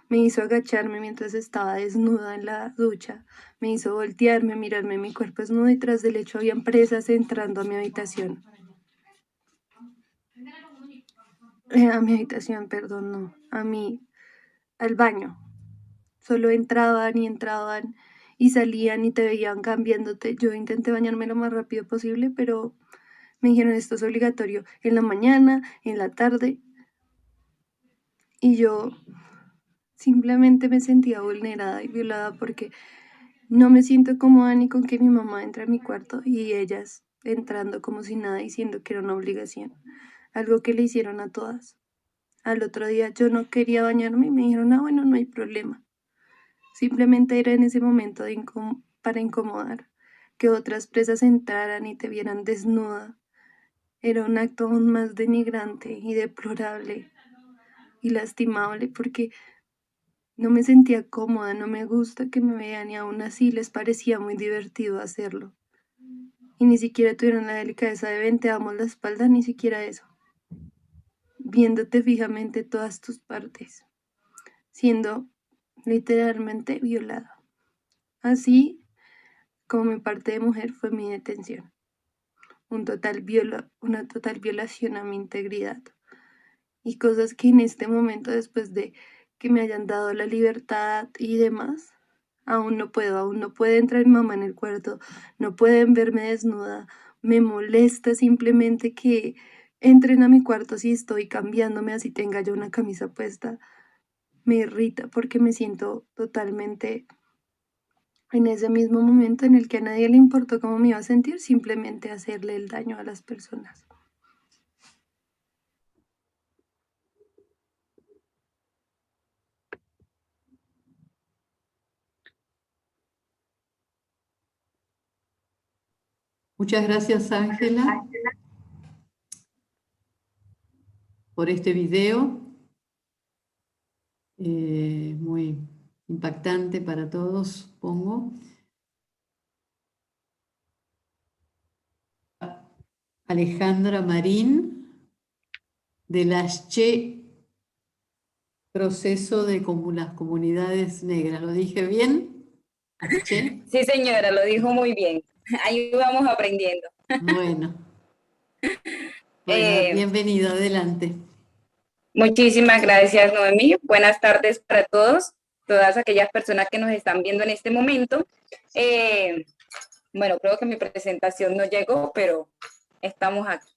Me hizo agacharme mientras estaba desnuda en la ducha. Me hizo voltearme, mirarme mi cuerpo desnudo, y tras del hecho habían presas entrando a mi habitación. A mi habitación, perdón, no, al baño. Solo entraban y salían y te veían cambiándote. Yo intenté bañarme lo más rápido posible, pero me dijeron: esto es obligatorio en la mañana, en la tarde. Y yo simplemente me sentía vulnerada y violada porque no me siento cómoda ni con que mi mamá entre a mi cuarto y ellas entrando como si nada, diciendo que era una obligación, algo que le hicieron a todas. Al otro día yo no quería bañarme y me dijeron: bueno, no hay problema. Simplemente era en ese momento para incomodar. Que otras presas entraran y te vieran desnuda era un acto aún más denigrante y deplorable y lastimable, porque no me sentía cómoda, no me gusta que me vean, y aún así les parecía muy divertido hacerlo. Y ni siquiera tuvieron la delicadeza de: ven, te damos la espalda, ni siquiera eso. Viéndote fijamente todas tus partes, siendo literalmente violada. Así como mi parte de mujer fue mi detención. Una total violación a mi integridad. Y cosas que en este momento, después de que me hayan dado la libertad y demás, aún no puede entrar mi mamá en el cuarto, no pueden verme desnuda. Me molesta simplemente que entren a mi cuarto si estoy cambiándome, así tenga yo una camisa puesta. Me irrita porque me siento totalmente en ese mismo momento en el que a nadie le importó cómo me iba a sentir, simplemente hacerle el daño a las personas. Muchas gracias, Ángela, por este video. Muy impactante para todos, supongo. Alejandra Marín, de las Che, proceso de las comunidades negras. ¿Lo dije bien? ¿Che? Sí, señora, lo dijo muy bien. Ahí vamos aprendiendo. Bueno, bienvenido, adelante. Muchísimas gracias, Noemí. Buenas tardes para todos, todas aquellas personas que nos están viendo en este momento. Bueno, creo que mi presentación no llegó, pero estamos aquí.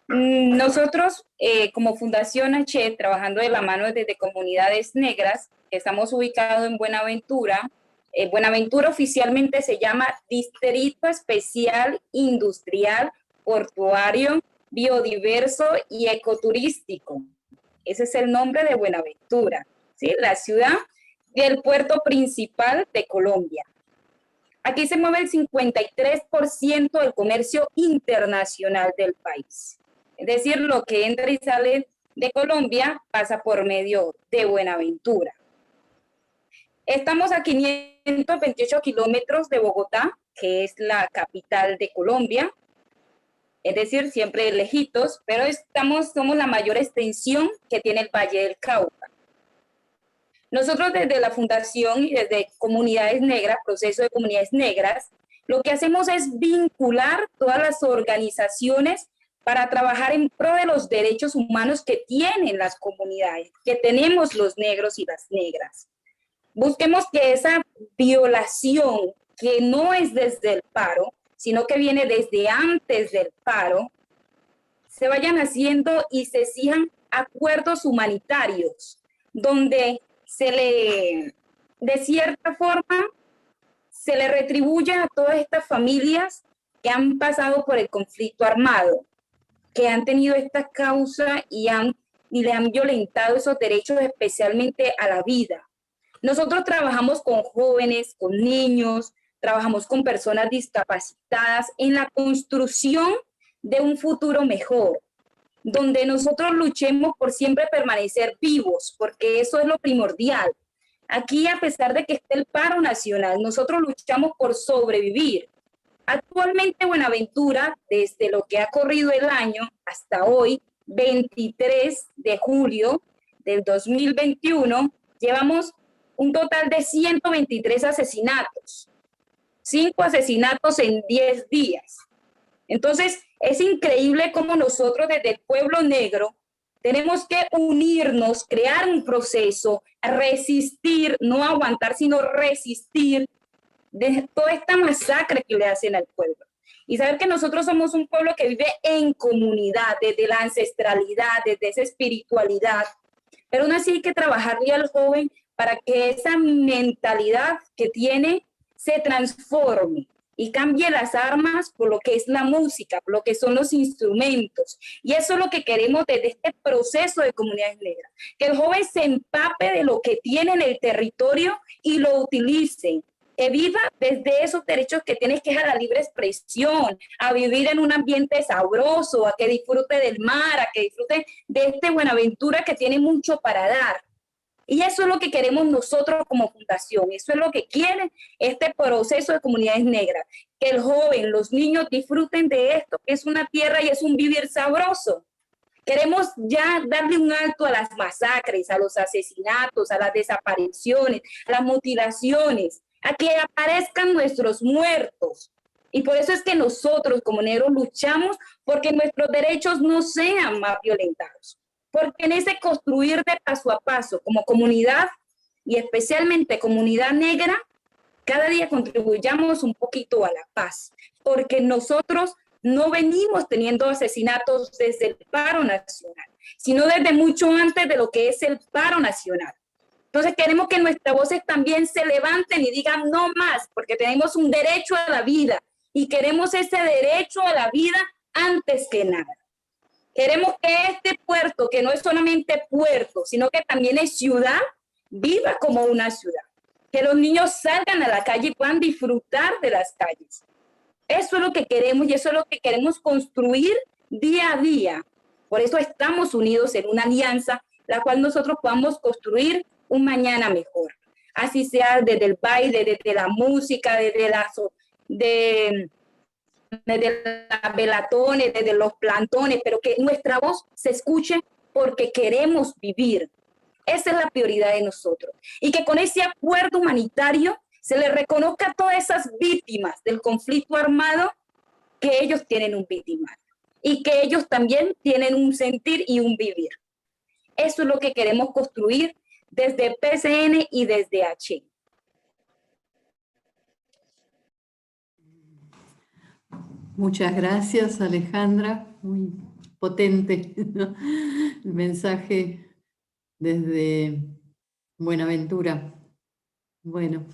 Nosotros, como Fundación H, trabajando de la mano desde Comunidades Negras, estamos ubicados en Buenaventura. Buenaventura oficialmente se llama Distrito Especial Industrial, Portuario, Biodiverso y Ecoturístico. Ese es el nombre de Buenaventura, ¿sí? La ciudad del puerto principal de Colombia. Aquí se mueve el 53% del comercio internacional del país. Es decir, lo que entra y sale de Colombia pasa por medio de Buenaventura. Estamos a 528 kilómetros de Bogotá, que es la capital de Colombia. Es decir, siempre lejitos, pero somos la mayor extensión que tiene el Valle del Cauca. Nosotros desde la Fundación y desde Comunidades Negras, Proceso de Comunidades Negras, lo que hacemos es vincular todas las organizaciones para trabajar en pro de los derechos humanos que tienen las comunidades, que tenemos los negros y las negras. Busquemos que esa violación, que no es desde el paro, sino que viene desde antes del paro, se vayan haciendo y se exijan acuerdos humanitarios, donde de cierta forma, se le retribuye a todas estas familias que han pasado por el conflicto armado, que han tenido esta causa y le han violentado esos derechos, especialmente a la vida. Nosotros trabajamos con jóvenes, con niños, trabajamos con personas discapacitadas en la construcción de un futuro mejor, donde nosotros luchemos por siempre permanecer vivos, porque eso es lo primordial. Aquí, a pesar de que esté el paro nacional, nosotros luchamos por sobrevivir. Actualmente Buenaventura, desde lo que ha corrido el año hasta hoy, 23 de julio del 2021, llevamos un total de 123 asesinatos, 5 asesinatos en 10 días. Entonces, es increíble cómo nosotros desde el pueblo negro tenemos que unirnos, crear un proceso, resistir, no aguantar, sino resistir de toda esta masacre que le hacen al pueblo. Y saber que nosotros somos un pueblo que vive en comunidad, desde la ancestralidad, desde esa espiritualidad. Pero aún así hay que trabajarle al joven para que esa mentalidad que tiene se transforme y cambie las armas por lo que es la música, por lo que son los instrumentos. Y eso es lo que queremos desde este proceso de Comunidades Negras, que el joven se empape de lo que tiene en el territorio y lo utilice, que viva desde esos derechos que tienes, que es a la libre expresión, a vivir en un ambiente sabroso, a que disfrute del mar, a que disfrute de este Buenaventura que tiene mucho para dar. Y eso es lo que queremos nosotros como fundación, eso es lo que quiere este proceso de Comunidades Negras, que el joven, los niños disfruten de esto, que es una tierra y es un vivir sabroso. Queremos ya darle un alto a las masacres, a los asesinatos, a las desapariciones, a las mutilaciones, a que aparezcan nuestros muertos. Y por eso es que nosotros como negros luchamos porque nuestros derechos no sean más violentados. Porque en ese construir de paso a paso como comunidad y especialmente comunidad negra, cada día contribuyamos un poquito a la paz, porque nosotros no venimos teniendo asesinatos desde el paro nacional, sino desde mucho antes de lo que es el paro nacional. Entonces queremos que nuestras voces también se levanten y digan no más, porque tenemos un derecho a la vida y queremos ese derecho a la vida antes que nada. Queremos que este puerto, que no es solamente puerto, sino que también es ciudad, viva como una ciudad. Que los niños salgan a la calle y puedan disfrutar de las calles. Eso es lo que queremos y eso es lo que queremos construir día a día. Por eso estamos unidos en una alianza, la cual nosotros podamos construir un mañana mejor. Así sea desde el baile, desde la música, desde las velatones, desde los plantones, pero que nuestra voz se escuche porque queremos vivir. Esa es la prioridad de nosotros. Y que con ese acuerdo humanitario se le reconozca a todas esas víctimas del conflicto armado que ellos tienen un victimario y que ellos también tienen un sentir y un vivir. Eso es lo que queremos construir desde PCN y desde H. Muchas gracias, Alejandra. Muy potente, ¿no? El mensaje desde Buenaventura. Bueno,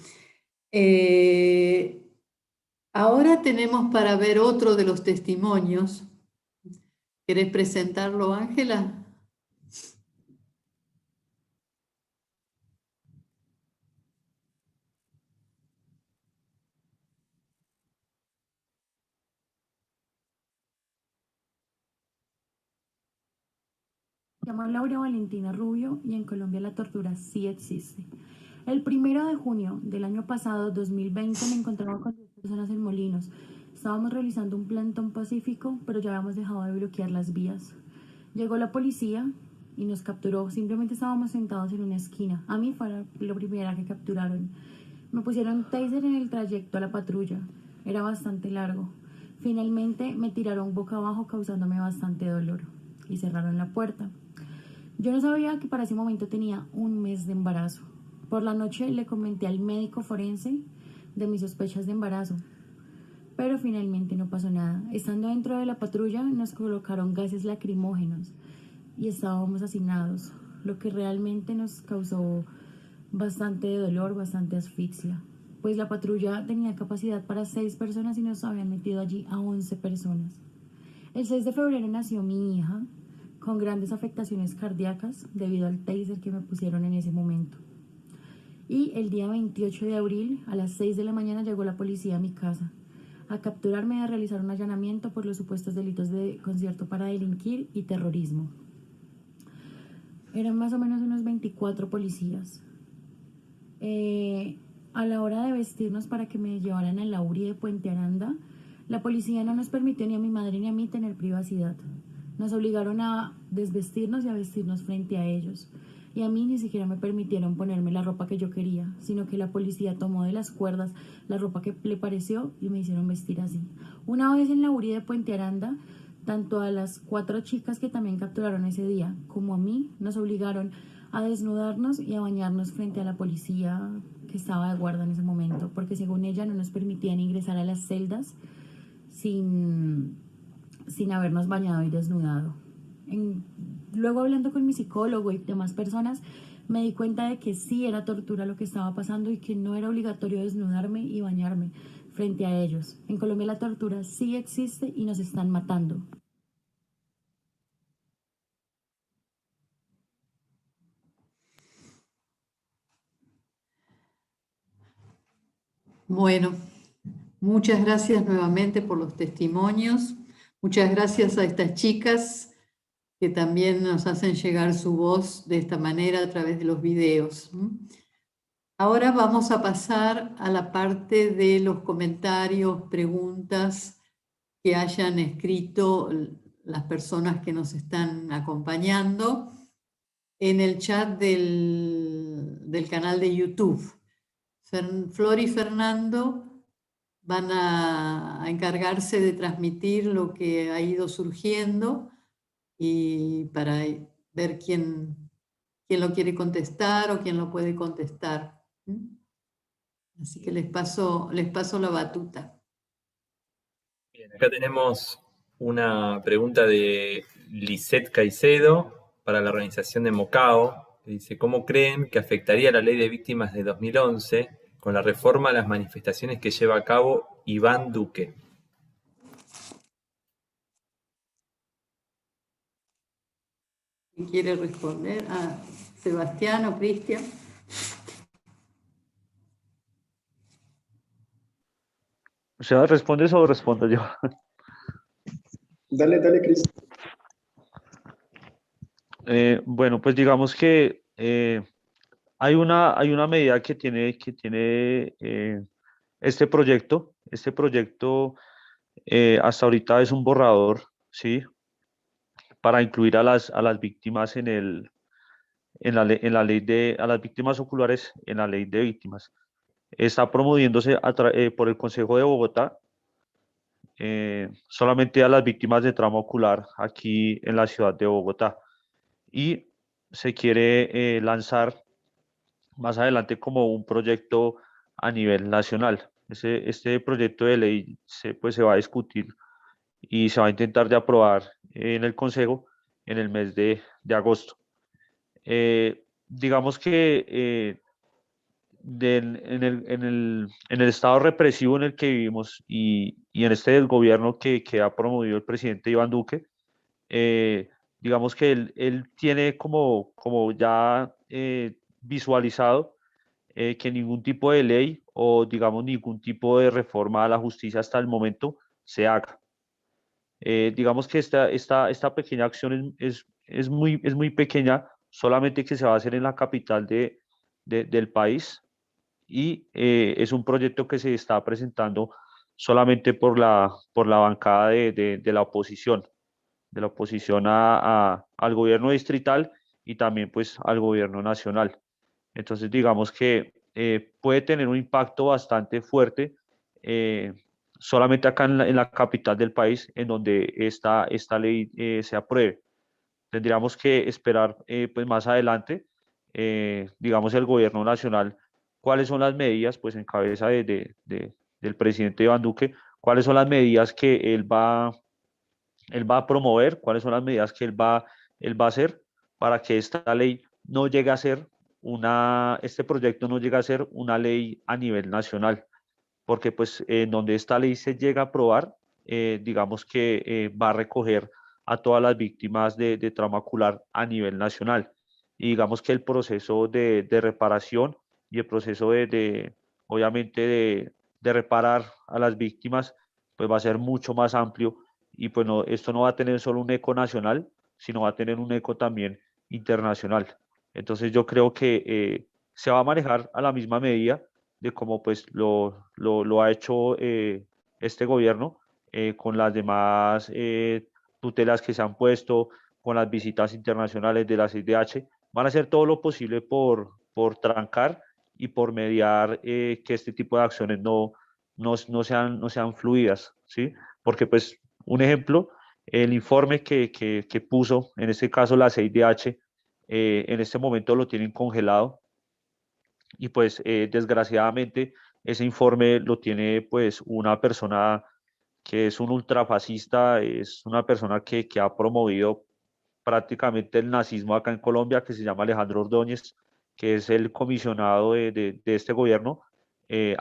ahora tenemos para ver otro de los testimonios. ¿Querés presentarlo, Ángela? Me llamo Laura Valentina Rubio y en Colombia la tortura sí existe. El 1 de junio del año pasado, 2020, me encontraba con 10 personas en Molinos. Estábamos realizando un plantón pacífico, pero ya habíamos dejado de bloquear las vías. Llegó la policía y nos capturó. Simplemente estábamos sentados en una esquina. A mí fue lo primero que capturaron. Me pusieron taser en el trayecto a la patrulla. Era bastante largo. Finalmente me tiraron boca abajo causándome bastante dolor y cerraron la puerta. Yo no sabía que para ese momento tenía un mes de embarazo. Por la noche le comenté al médico forense de mis sospechas de embarazo. pero finalmente no pasó nada. Estando dentro de la patrulla nos colocaron gases lacrimógenos y estábamos hacinados, lo que realmente nos causó bastante dolor, bastante asfixia, pues la patrulla tenía capacidad para 6 personas y nos habían metido allí a 11 personas. El 6 de febrero nació mi hija con grandes afectaciones cardíacas debido al taser que me pusieron en ese momento. Y el día 28 de abril a las 6 de la mañana llegó la policía a mi casa a capturarme y a realizar un allanamiento por los supuestos delitos de concierto para delinquir y terrorismo. Eran más o menos unos 24 policías. A la hora de vestirnos para que me llevaran al Lauri de Puente Aranda, la policía no nos permitió ni a mi madre ni a mí tener privacidad. Nos obligaron a desvestirnos y a vestirnos frente a ellos. Y a mí ni siquiera me permitieron ponerme la ropa que yo quería, sino que la policía tomó de las cuerdas la ropa que le pareció y me hicieron vestir así. Una vez en la URI de Puente Aranda, tanto a las 4 chicas que también capturaron ese día, como a mí, nos obligaron a desnudarnos y a bañarnos frente a la policía que estaba de guardia en ese momento, porque según ella no nos permitían ingresar a las celdas sin habernos bañado y desnudado. Luego hablando con mi psicólogo y demás personas, me di cuenta de que sí era tortura lo que estaba pasando y que no era obligatorio desnudarme y bañarme frente a ellos. En Colombia la tortura sí existe y nos están matando. Bueno, muchas gracias nuevamente por los testimonios. Muchas gracias a estas chicas que también nos hacen llegar su voz de esta manera a través de los videos. Ahora vamos a pasar a la parte de los comentarios, preguntas que hayan escrito las personas que nos están acompañando en el chat del canal de YouTube. Flor y Fernando van a encargarse de transmitir lo que ha ido surgiendo y para ver quién lo quiere contestar o quién lo puede contestar. Así que les paso la batuta. Bien, acá tenemos una pregunta de Lisette Caicedo para la organización de Mocao. Dice, ¿cómo creen que afectaría la ley de víctimas de 2011 con la reforma a las manifestaciones que lleva a cabo Iván Duque? ¿Quién quiere responder? Sebastián o Cristian. ¿Usted responde o respondo yo? Dale, Cristian. Bueno, pues digamos que hay una medida que tiene este proyecto. Este proyecto hasta ahorita es un borrador, ¿sí? Para incluir a las víctimas en la ley de, a las víctimas oculares en la ley de víctimas. Está promoviéndose por el Consejo de Bogotá, solamente a las víctimas de trauma ocular aquí en la ciudad de Bogotá. Y se quiere lanzar más adelante como un proyecto a nivel nacional. Este proyecto de ley se va a discutir y se va a intentar de aprobar en el Consejo en el mes de agosto. Digamos que en el estado represivo en el que vivimos y en este desgobierno que ha promovido el presidente Iván Duque, digamos que él tiene como ya visualizado que ningún tipo de ley o digamos ningún tipo de reforma a la justicia hasta el momento se haga. Digamos que esta pequeña acción es muy pequeña, solamente que se va a hacer en la capital del país y es un proyecto que se está presentando solamente por la bancada de la oposición al gobierno distrital y también pues al gobierno nacional. Entonces digamos que puede tener un impacto bastante fuerte solamente acá en la capital del país, en donde esta ley se apruebe. Tendríamos que esperar pues más adelante, digamos el gobierno nacional, cuáles son las medidas pues en cabeza del presidente Iván Duque, cuáles son las medidas que él va a promover, cuáles son las medidas que él va a hacer para que esta ley no llegue a ser este proyecto no llegue a ser una ley a nivel nacional, porque pues en donde esta ley se llega a aprobar, digamos que va a recoger a todas las víctimas de trauma ocular a nivel nacional. Y digamos que el proceso de reparación y el proceso obviamente, de reparar a las víctimas, pues va a ser mucho más amplio y pues no, esto no va a tener solo un eco nacional, sino va a tener un eco también internacional. Entonces yo creo que se va a manejar a la misma medida de cómo pues lo ha hecho este gobierno con las demás tutelas que se han puesto, con las visitas internacionales de la CIDH. Van a hacer todo lo posible por trancar y por mediar que este tipo de acciones no sean fluidas, ¿sí? Porque pues un ejemplo, el informe que puso, en este caso la CIDH, en este momento lo tienen congelado y pues desgraciadamente ese informe lo tiene pues una persona que es un ultrafascista, es una persona que ha promovido prácticamente el nazismo acá en Colombia, que se llama Alejandro Ordóñez, que es el comisionado de este gobierno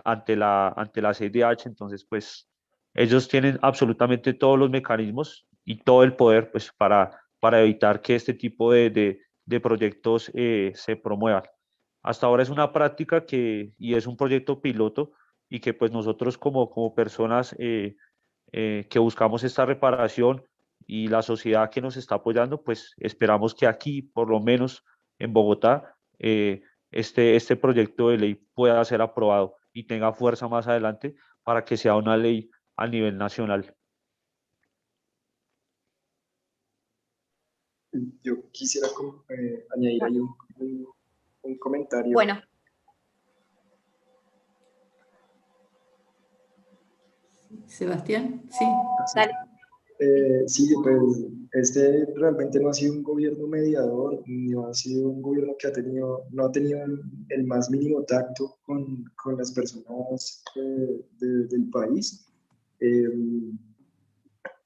ante la CIDH. Entonces, pues ellos tienen absolutamente todos los mecanismos y todo el poder pues, para evitar que este tipo de proyectos se promuevan. Hasta ahora es una práctica y es un proyecto piloto y que pues nosotros como personas que buscamos esta reparación y la sociedad que nos está apoyando, pues esperamos que aquí, por lo menos en Bogotá, este proyecto de ley pueda ser aprobado y tenga fuerza más adelante para que sea una ley a nivel nacional. Yo quisiera añadir ahí un comentario. Bueno. Sebastián, sí. Dale. Sí, pues este realmente no ha sido un gobierno mediador, no ha sido un gobierno que no ha tenido el más mínimo tacto con las personas del país.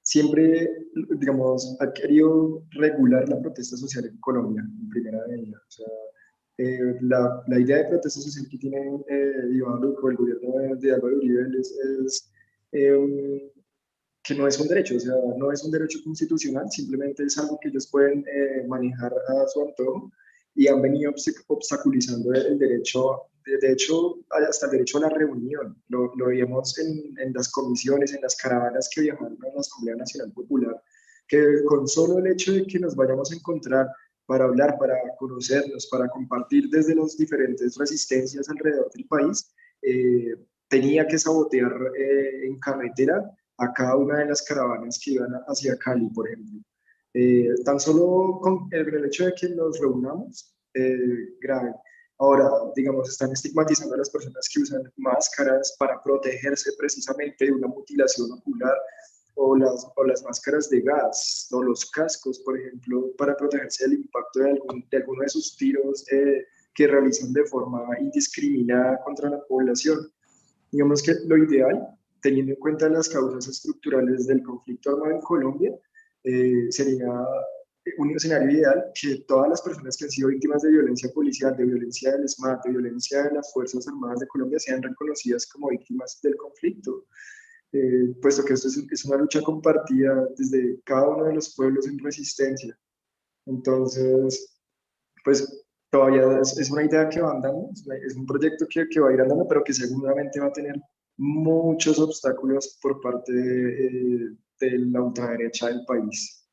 Siempre, digamos, ha querido regular la protesta social en Colombia, en primera medida. O sea, la idea de protesta social que tiene Iván Duque, el gobierno de Álvaro Uribe, es que no es un derecho, o sea, no es un derecho constitucional, simplemente es algo que ellos pueden manejar a su antojo y han venido obstaculizando el derecho, de hecho, hasta el derecho a la reunión. Lo veíamos en las comisiones, en las caravanas que viajaron a la Asamblea Nacional Popular, que con solo el hecho de que nos vayamos a encontrar para hablar, para conocernos, para compartir desde las diferentes resistencias alrededor del país, tenía que sabotear en carretera a cada una de las caravanas que iban hacia Cali, por ejemplo. Tan solo con el hecho de que nos reunamos, grave. Ahora, digamos, están estigmatizando a las personas que usan máscaras para protegerse precisamente de una mutilación ocular, o las máscaras de gas, o los cascos, por ejemplo, para protegerse del impacto de alguno de esos tiros que realizan de forma indiscriminada contra la población. Digamos que lo ideal, teniendo en cuenta las causas estructurales del conflicto armado en Colombia, sería un escenario ideal que todas las personas que han sido víctimas de violencia policial, de violencia del ESMAD, de violencia de las Fuerzas Armadas de Colombia sean reconocidas como víctimas del conflicto, puesto que esto es una lucha compartida desde cada uno de los pueblos en resistencia. Entonces, pues todavía es una idea que va andando, es un proyecto que va a ir andando, pero que seguramente va a tener muchos obstáculos por parte de la ultraderecha del país.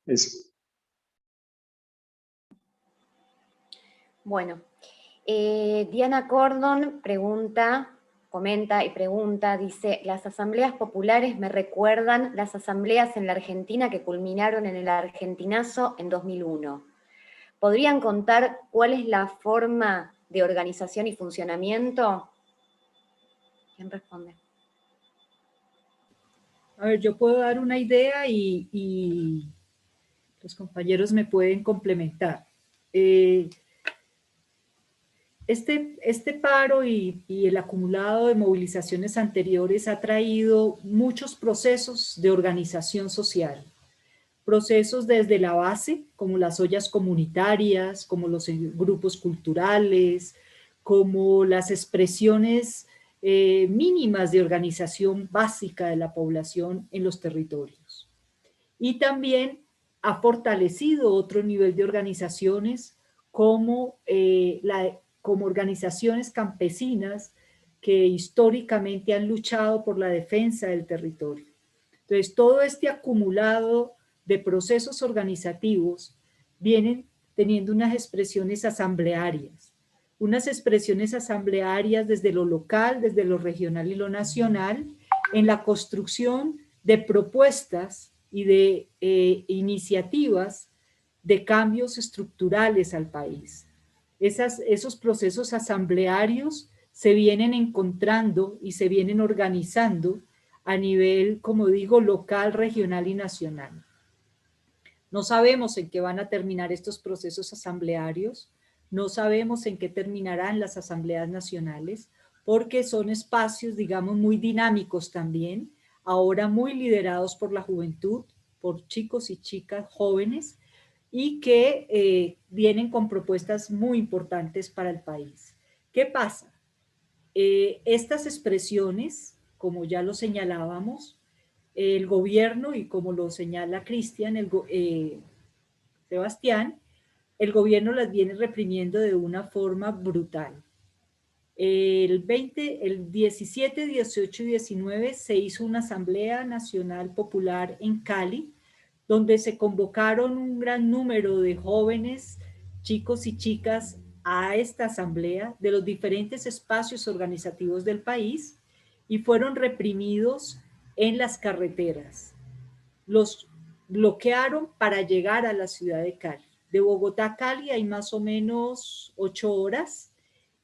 Eso. Bueno, Diana Cordon comenta y pregunta, dice, las asambleas populares me recuerdan las asambleas en la Argentina que culminaron en el Argentinazo en 2001. ¿Podrían contar cuál es la forma de organización y funcionamiento? ¿Quién responde? A ver, yo puedo dar una idea y los compañeros me pueden complementar. este paro y el acumulado de movilizaciones anteriores ha traído muchos procesos de organización social. Procesos desde la base, como las ollas comunitarias, como los grupos culturales, como las expresiones mínimas de organización básica de la población en los territorios. Y también ha fortalecido otro nivel de organizaciones como como organizaciones campesinas que históricamente han luchado por la defensa del territorio. Entonces, todo este acumulado de procesos organizativos vienen teniendo unas expresiones asamblearias desde lo local, desde lo regional y lo nacional, en la construcción de propuestas y de iniciativas de cambios estructurales al país. Esos procesos asamblearios se vienen encontrando y se vienen organizando a nivel, como digo, local, regional y nacional. No sabemos en qué van a terminar estos procesos asamblearios, no sabemos en qué terminarán las asambleas nacionales, porque son espacios, digamos, muy dinámicos también, ahora muy liderados por la juventud, por chicos y chicas jóvenes, y que vienen con propuestas muy importantes para el país. ¿Qué pasa? Estas expresiones, como ya lo señalábamos, el gobierno, y como lo señala Cristian, Sebastián, el gobierno las viene reprimiendo de una forma brutal. El 17, 18 y 19 se hizo una Asamblea Nacional Popular en Cali, donde se convocaron un gran número de jóvenes, chicos y chicas a esta asamblea de los diferentes espacios organizativos del país y fueron reprimidos en las carreteras. Los bloquearon para llegar a la ciudad de Cali. De Bogotá a Cali hay más o menos 8 horas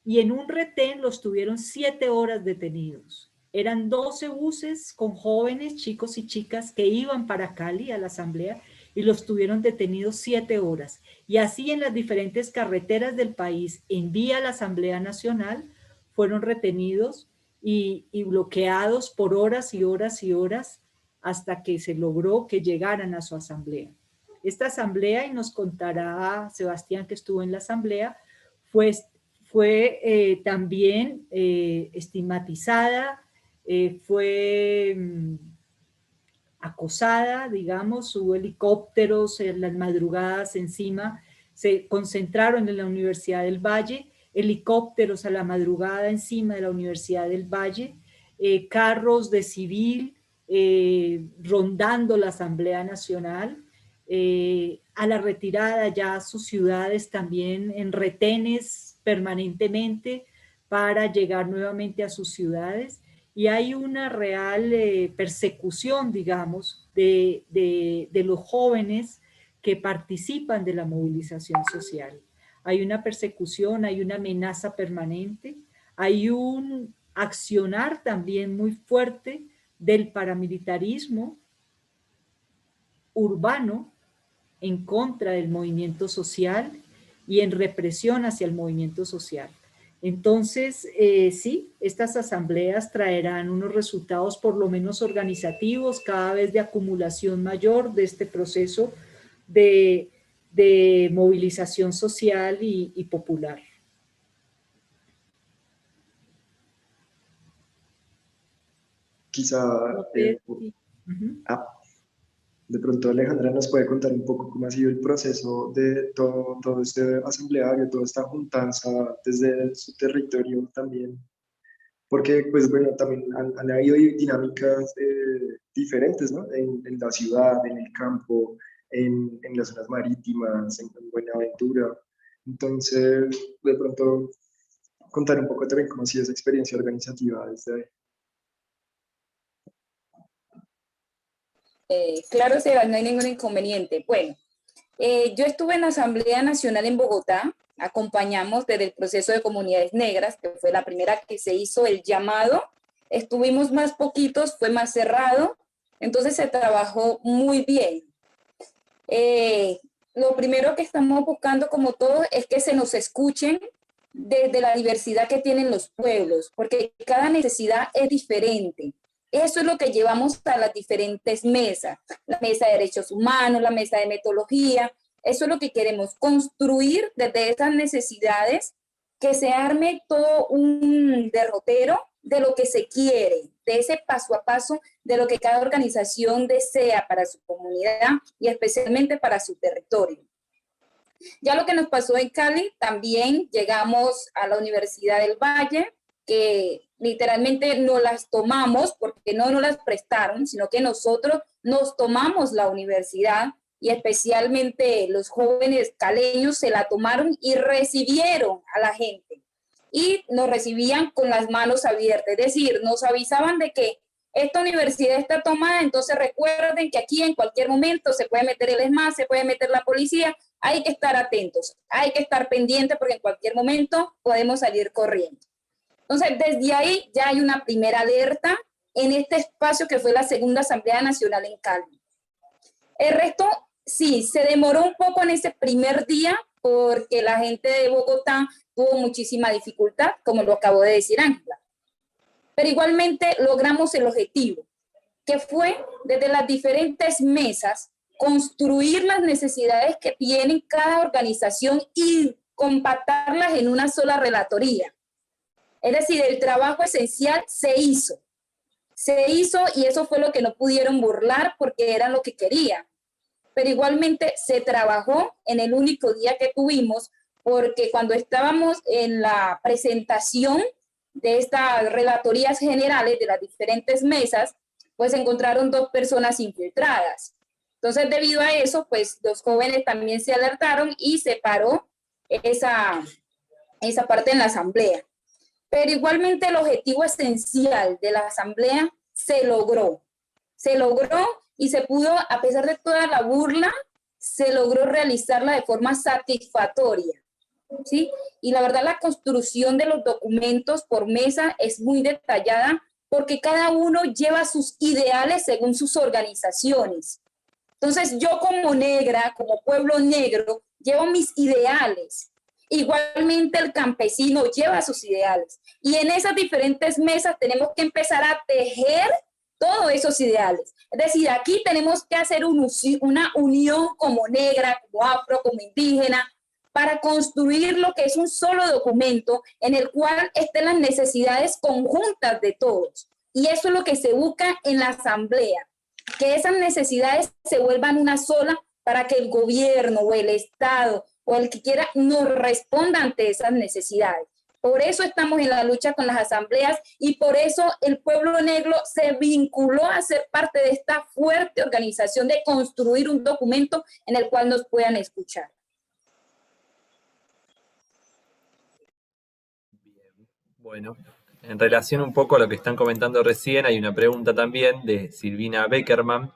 y en un retén los tuvieron 7 horas detenidos. Eran 12 buses con jóvenes, chicos y chicas que iban para Cali a la asamblea y los tuvieron detenidos 7 horas. Y así en las diferentes carreteras del país, en vía a la Asamblea Nacional, fueron retenidos y bloqueados por horas y horas y horas hasta que se logró que llegaran a su asamblea. Esta asamblea, y nos contará Sebastián que estuvo en la asamblea, fue también estigmatizada, fue acosada, digamos, hubo helicópteros en las madrugadas encima, se concentraron en la Universidad del Valle, helicópteros a la madrugada encima de la Universidad del Valle, carros de civil rondando la Asamblea Nacional, a la retirada ya a sus ciudades también en retenes permanentemente para llegar nuevamente a sus ciudades. Y hay una real persecución, digamos, de los jóvenes que participan de la movilización social. Hay una persecución, hay una amenaza permanente, hay un accionar también muy fuerte del paramilitarismo urbano en contra del movimiento social y en represión hacia el movimiento social. Entonces, sí, estas asambleas traerán unos resultados por lo menos organizativos, cada vez de acumulación mayor de este proceso de movilización social y popular. Quizá de pronto Alejandra nos puede contar un poco cómo ha sido el proceso de todo este asambleario, toda esta juntanza desde su territorio también, porque pues bueno, también han habido dinámicas diferentes, ¿no? En la ciudad, en el campo, en las zonas marítimas, en Buenaventura. Entonces, de pronto contar un poco también cómo ha sido esa experiencia organizativa desde ahí. Claro, Sebas, no hay ningún inconveniente. Bueno, yo estuve en la Asamblea Nacional en Bogotá, acompañamos desde el proceso de comunidades negras, que fue la primera que se hizo el llamado, estuvimos más poquitos, fue más cerrado, entonces se trabajó muy bien. Lo primero que estamos buscando como todos es que se nos escuchen desde la diversidad que tienen los pueblos, porque cada necesidad es diferente. Eso es lo que llevamos a las diferentes mesas, la mesa de derechos humanos, la mesa de metodología. Eso es lo que queremos, construir desde esas necesidades, que se arme todo un derrotero de lo que se quiere, de ese paso a paso de lo que cada organización desea para su comunidad y especialmente para su territorio. Ya lo que nos pasó en Cali, también llegamos a la Universidad del Valle, que literalmente no las tomamos porque no nos las prestaron, sino que nosotros nos tomamos la universidad, y especialmente los jóvenes caleños se la tomaron y recibieron a la gente. Y nos recibían con las manos abiertas, es decir, nos avisaban de que esta universidad está tomada, entonces recuerden que aquí en cualquier momento se puede meter el ESMAD, se puede meter la policía, hay que estar atentos, hay que estar pendientes porque en cualquier momento podemos salir corriendo. Entonces, desde ahí ya hay una primera alerta en este espacio que fue la segunda Asamblea Nacional en Cali. El resto, sí, se demoró un poco en ese primer día porque la gente de Bogotá tuvo muchísima dificultad, como lo acabó de decir Ángela. Pero igualmente logramos el objetivo, que fue desde las diferentes mesas construir las necesidades que tienen cada organización y compactarlas en una sola relatoría. Es decir, el trabajo esencial se hizo y eso fue lo que no pudieron burlar porque era lo que querían. Pero igualmente se trabajó en el único día que tuvimos, porque cuando estábamos en la presentación de estas relatorías generales de las diferentes mesas, pues encontraron 2 personas infiltradas. Entonces, debido a eso, pues los jóvenes también se alertaron y se paró esa parte en la asamblea. Pero igualmente el objetivo esencial de la asamblea se logró y se pudo, a pesar de toda la burla, se logró realizarla de forma satisfactoria, ¿sí? Y la verdad, la construcción de los documentos por mesa es muy detallada porque cada uno lleva sus ideales según sus organizaciones. Entonces, yo como negra, como pueblo negro, llevo mis ideales. Igualmente el campesino lleva sus ideales. Y en esas diferentes mesas tenemos que empezar a tejer todos esos ideales. Es decir, aquí tenemos que hacer una unión como negra, como afro, como indígena, para construir lo que es un solo documento en el cual estén las necesidades conjuntas de todos. Y eso es lo que se busca en la asamblea, que esas necesidades se vuelvan una sola para que el gobierno o el Estado o el que quiera nos responda ante esas necesidades. Por eso estamos en la lucha con las asambleas y por eso el pueblo negro se vinculó a ser parte de esta fuerte organización de construir un documento en el cual nos puedan escuchar. Bien, bueno, en relación un poco a lo que están comentando recién, hay una pregunta también de Silvina Beckerman,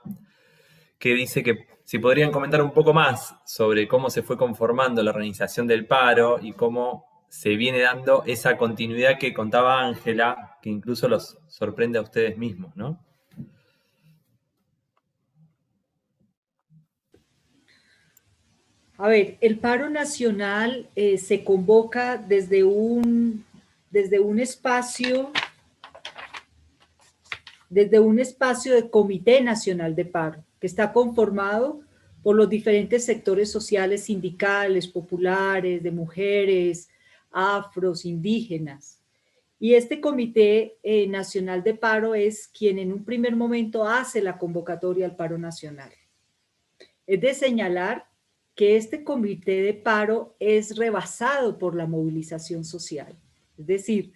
que dice que si podrían comentar un poco más sobre cómo se fue conformando la organización del paro y cómo se viene dando esa continuidad que contaba Ángela, que incluso los sorprende a ustedes mismos, ¿no? A ver, el paro nacional se convoca desde un espacio de Comité Nacional de Paro, que está conformado por los diferentes sectores sociales, sindicales, populares, de mujeres, afros, indígenas. Y este Comité Nacional de Paro es quien en un primer momento hace la convocatoria al paro nacional. Es de señalar que este Comité de Paro es rebasado por la movilización social. Es decir,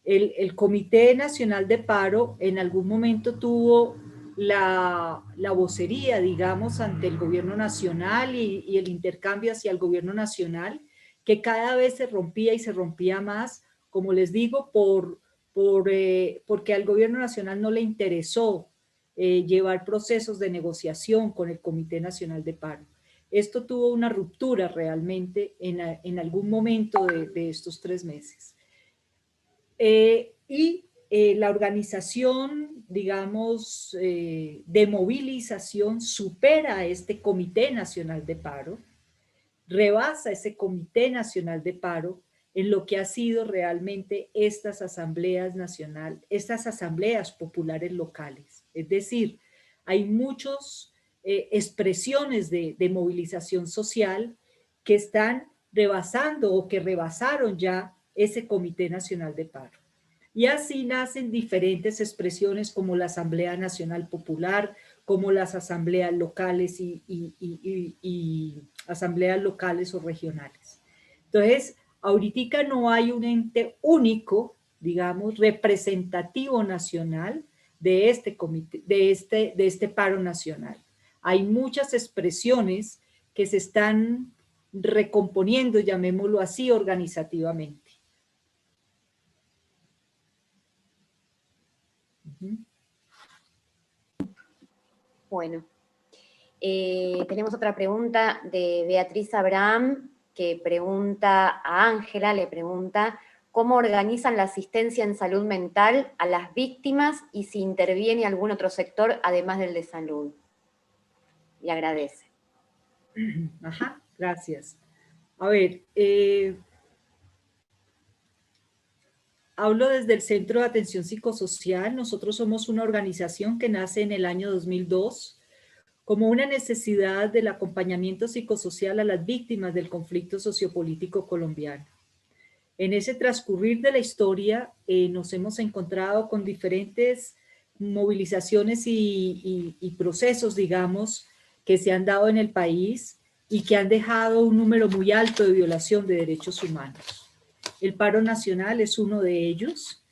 el Comité Nacional de Paro en algún momento tuvo la vocería, digamos, ante el gobierno nacional y el intercambio hacia el gobierno nacional, que cada vez se rompía y se rompía más, como les digo, porque al gobierno nacional no le interesó llevar procesos de negociación con el Comité Nacional de Paro. Esto tuvo una ruptura realmente en algún momento de estos 3 meses. La organización, digamos, de movilización supera a este Comité Nacional de Paro, rebasa ese Comité Nacional de Paro en lo que ha sido realmente estas asambleas nacionales, estas asambleas populares locales. Es decir, hay muchas expresiones de movilización social que están rebasando o que rebasaron ya ese Comité Nacional de Paro. Y así nacen diferentes expresiones como la Asamblea Nacional Popular, como las asambleas locales y asambleas locales o regionales. Entonces, ahorita no hay un ente único, digamos, representativo nacional de este comité, de este paro nacional. Hay muchas expresiones que se están recomponiendo, llamémoslo así, organizativamente. Bueno, tenemos otra pregunta de Beatriz Abraham, que pregunta a Ángela, le pregunta cómo organizan la asistencia en salud mental a las víctimas y si interviene algún otro sector además del de salud. Y agradece. Ajá, gracias. A ver, hablo desde el Centro de Atención Psicosocial. Nosotros somos una organización que nace en el año 2002 como una necesidad del acompañamiento psicosocial a las víctimas del conflicto sociopolítico colombiano. En ese transcurrir de la historia nos hemos encontrado con diferentes movilizaciones y procesos, digamos, que se han dado en el país y que han dejado un número muy alto de violación de derechos humanos. El paro nacional es uno de ellos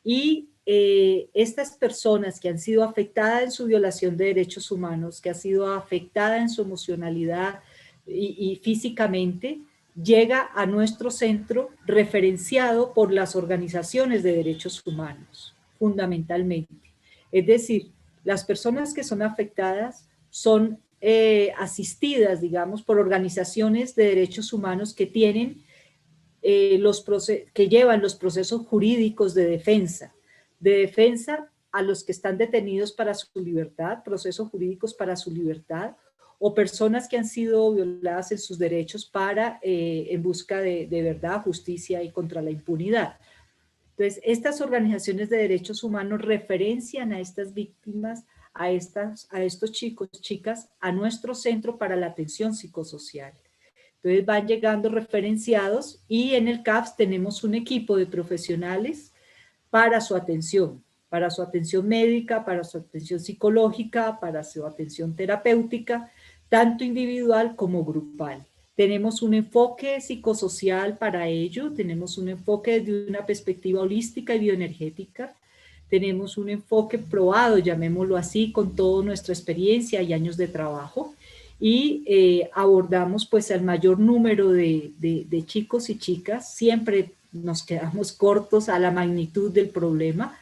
y estas personas que han sido afectadas en su violación de derechos humanos, que han sido afectadas en su emocionalidad y físicamente, llega a nuestro centro referenciado por las organizaciones de derechos humanos, fundamentalmente. Es decir, las personas que son afectadas son asistidas, digamos, por organizaciones de derechos humanos que tienen que llevan los procesos jurídicos de defensa a los que están detenidos para su libertad, procesos jurídicos para su libertad, o personas que han sido violadas en sus derechos en busca de verdad, justicia y contra la impunidad. Entonces, estas organizaciones de derechos humanos referencian a estas víctimas, a estos chicos, chicas, a nuestro centro para la atención psicosocial. Entonces van llegando referenciados y en el CAPS tenemos un equipo de profesionales para su atención médica, para su atención psicológica, para su atención terapéutica, tanto individual como grupal. Tenemos un enfoque psicosocial para ello, tenemos un enfoque desde una perspectiva holística y bioenergética, tenemos un enfoque probado, llamémoslo así, con toda nuestra experiencia y años de trabajo, y abordamos pues al mayor número de chicos y chicas. Siempre nos quedamos cortos a la magnitud del problema,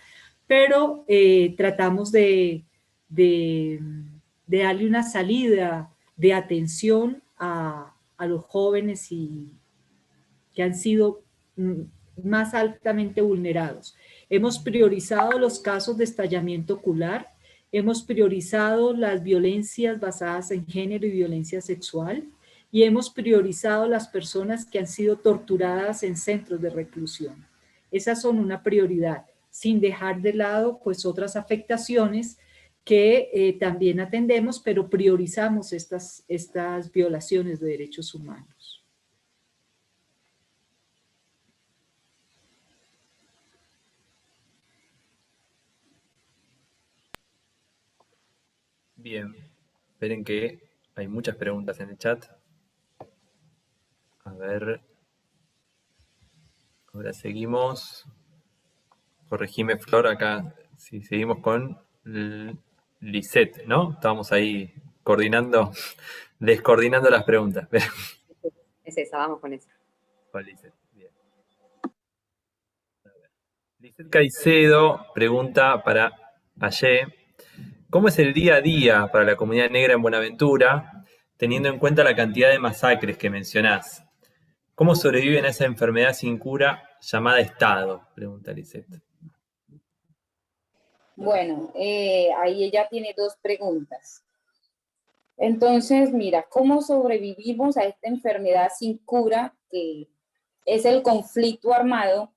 pero tratamos de darle una salida de atención a los jóvenes que han sido más altamente vulnerados. Hemos priorizado los casos de estallamiento ocular, hemos priorizado las violencias basadas en género y violencia sexual, y hemos priorizado las personas que han sido torturadas en centros de reclusión. Esas son una prioridad, sin dejar de lado pues otras afectaciones que también atendemos, pero priorizamos estas violaciones de derechos humanos. Bien, esperen que hay muchas preguntas en el chat. A ver, ahora seguimos. Corregime, Flor, acá si seguimos con Lisette, ¿no? Estábamos ahí descoordinando las preguntas. Es esa, vamos con esa. Con Lisette, bien. Lisette Caicedo pregunta para Ayé: ¿cómo es el día a día para la comunidad negra en Buenaventura, teniendo en cuenta la cantidad de masacres que mencionás? ¿Cómo sobreviven a esa enfermedad sin cura llamada Estado? Pregunta Lisette. Bueno, ahí ella tiene dos preguntas. Entonces, mira, ¿cómo sobrevivimos a esta enfermedad sin cura que es el conflicto armado,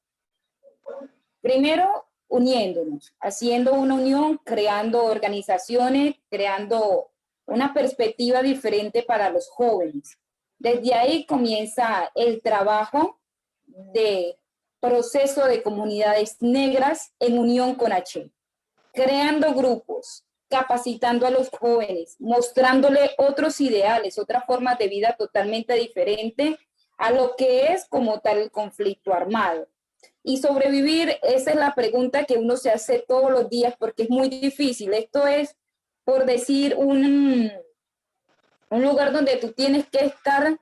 primero uniéndonos, haciendo una unión, creando organizaciones, creando una perspectiva diferente para los jóvenes. Desde ahí comienza el trabajo de proceso de comunidades negras en unión con H, creando grupos, capacitando a los jóvenes, mostrándole otros ideales, otras formas de vida totalmente diferentes a lo que es como tal el conflicto armado. Y sobrevivir, esa es la pregunta que uno se hace todos los días porque es muy difícil. Esto es, por decir, un lugar donde tú tienes que estar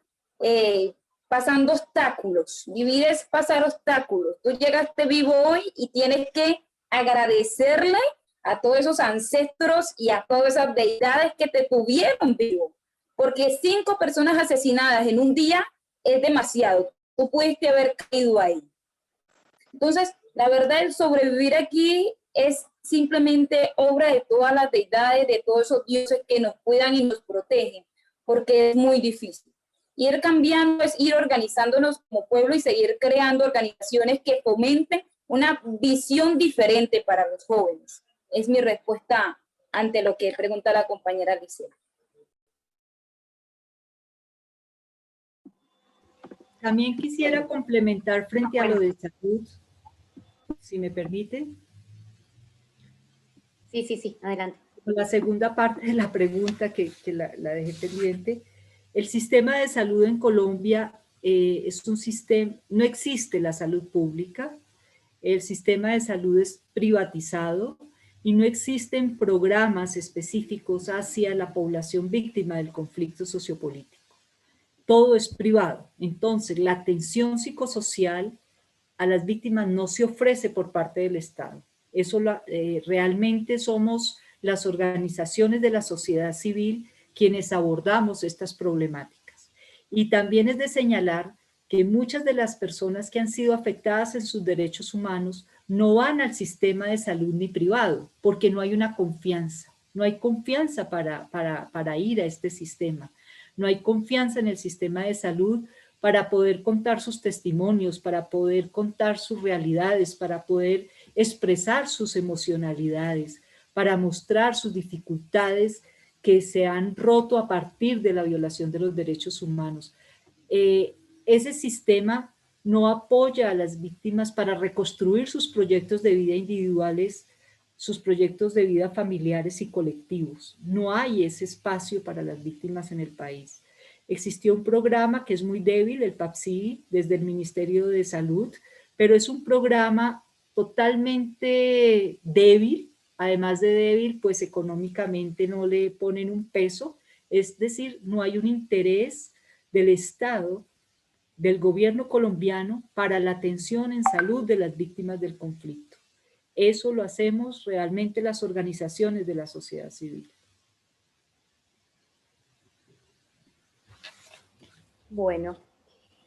pasando obstáculos. Vivir es pasar obstáculos. Tú llegaste vivo hoy y tienes que agradecerle a todos esos ancestros y a todas esas deidades que te tuvieron vivo. Porque 5 personas asesinadas en un día es demasiado. Tú pudiste haber caído ahí. Entonces, la verdad, el sobrevivir aquí es simplemente obra de todas las deidades, de todos esos dioses que nos cuidan y nos protegen, porque es muy difícil. Ir cambiando es ir organizándonos como pueblo y seguir creando organizaciones que fomenten una visión diferente para los jóvenes. Es mi respuesta ante lo que pregunta la compañera Alicia. También quisiera complementar frente a lo de salud, si me permite. Sí, adelante. La segunda parte de la pregunta que la dejé pendiente. El sistema de salud en Colombia es un sistema, no existe la salud pública, el sistema de salud es privatizado y no existen programas específicos hacia la población víctima del conflicto sociopolítico. Todo es privado. Entonces, la atención psicosocial a las víctimas no se ofrece por parte del Estado. Eso realmente somos las organizaciones de la sociedad civil quienes abordamos estas problemáticas. Y también es de señalar que muchas de las personas que han sido afectadas en sus derechos humanos no van al sistema de salud ni privado, porque no hay una confianza. No hay confianza para ir a este sistema. No hay confianza en el sistema de salud para poder contar sus testimonios, para poder contar sus realidades, para poder expresar sus emocionalidades, para mostrar sus dificultades que se han roto a partir de la violación de los derechos humanos. Ese sistema no apoya a las víctimas para reconstruir sus proyectos de vida individuales, sus proyectos de vida familiares y colectivos. No hay ese espacio para las víctimas en el país. Existió un programa que es muy débil, el PAPSI, desde el Ministerio de Salud, pero es un programa totalmente débil. Además de débil, pues económicamente no le ponen un peso, es decir, no hay un interés del Estado, del gobierno colombiano para la atención en salud de las víctimas del conflicto. Eso lo hacemos realmente las organizaciones de la sociedad civil. Bueno,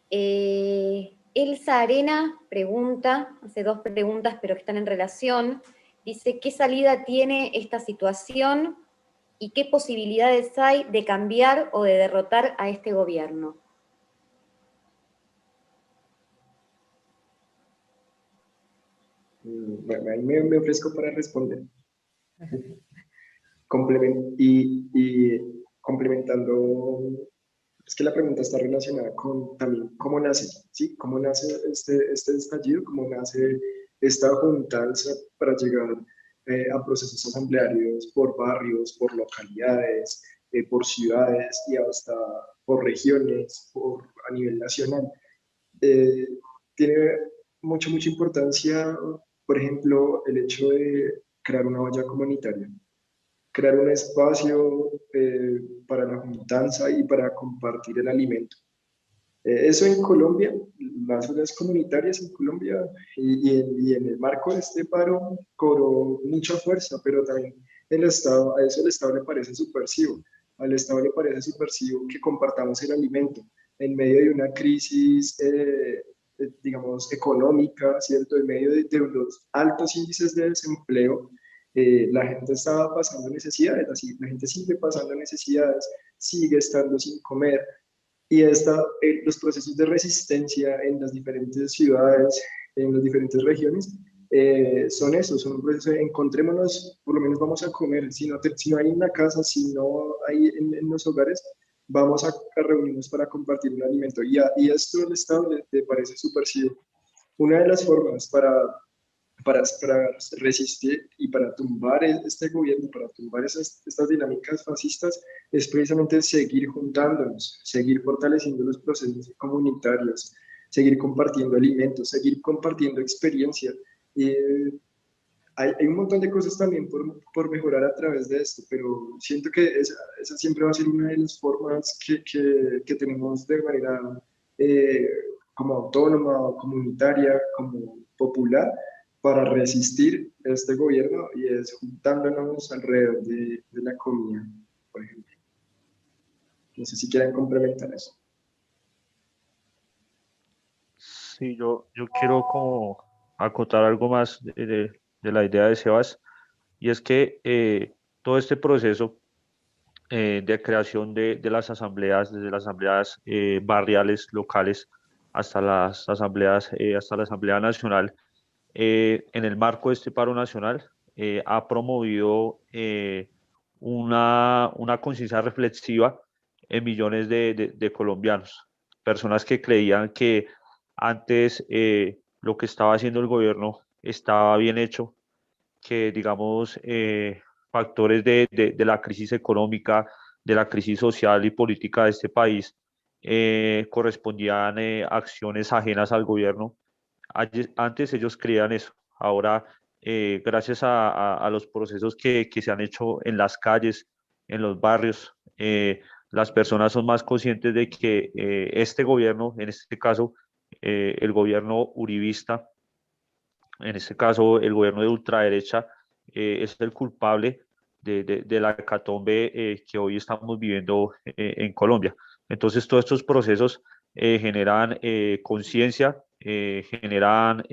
Elsa Arena pregunta, hace 2 preguntas pero que están en relación. Dice, ¿qué salida tiene esta situación y qué posibilidades hay de cambiar o de derrotar a este gobierno? Ahí me ofrezco para responder. Complementando, es que la pregunta está relacionada con también cómo nace, ¿sí? Cómo nace este estallido, cómo nace esta juntanza para llegar a procesos asamblearios por barrios, por localidades, por ciudades y hasta por regiones, a nivel nacional. Tiene mucha importancia, por ejemplo, el hecho de crear una olla comunitaria, crear un espacio para la juntanza y para compartir el alimento. Eso en Colombia, las ollas comunitarias en Colombia y en el marco de este paro cobró mucha fuerza, pero también el Estado, a eso el Estado le parece subversivo. Al Estado le parece subversivo que compartamos el alimento en medio de una crisis, digamos, económica, ¿cierto? En medio de unos altos índices de desempleo. La gente estaba pasando necesidades, así la gente sigue pasando necesidades, sigue estando sin comer. Y los procesos de resistencia en las diferentes ciudades, en las diferentes regiones, son esos, son un proceso de encontrémonos, por lo menos vamos a comer, si no hay en la casa, si no hay en los hogares, vamos a reunirnos para compartir un alimento. Y esto el Estado le parece subversivo. Una de las formas para resistir y para tumbar este gobierno, para tumbar estas dinámicas fascistas, es precisamente seguir juntándonos, seguir fortaleciendo los procesos comunitarios, seguir compartiendo alimentos, seguir compartiendo experiencia. Hay un montón de cosas también por mejorar a través de esto, pero siento que esa siempre va a ser una de las formas que tenemos de manera como autónoma, comunitaria, como popular, para resistir este gobierno, y es juntándonos alrededor de la comida, por ejemplo. No sé si quieren complementar eso. Sí, yo quiero como acotar algo más de la idea de Sebas, y es que todo este proceso de creación de las asambleas, desde las asambleas barriales, locales, hasta las asambleas, hasta la Asamblea Nacional, en el marco de este paro nacional, ha promovido una conciencia reflexiva en millones de colombianos, personas que creían que antes lo que estaba haciendo el gobierno estaba bien hecho, que digamos factores de la crisis económica, de la crisis social y política de este país correspondían a acciones ajenas al gobierno. Antes ellos creían eso. Ahora, gracias a los procesos que se han hecho en las calles, en los barrios, las personas son más conscientes de que este gobierno, en este caso, el gobierno uribista, en este caso el gobierno de ultraderecha, es el culpable de la hecatombe que hoy estamos viviendo en Colombia. Entonces, todos estos procesos generan conciencia, generan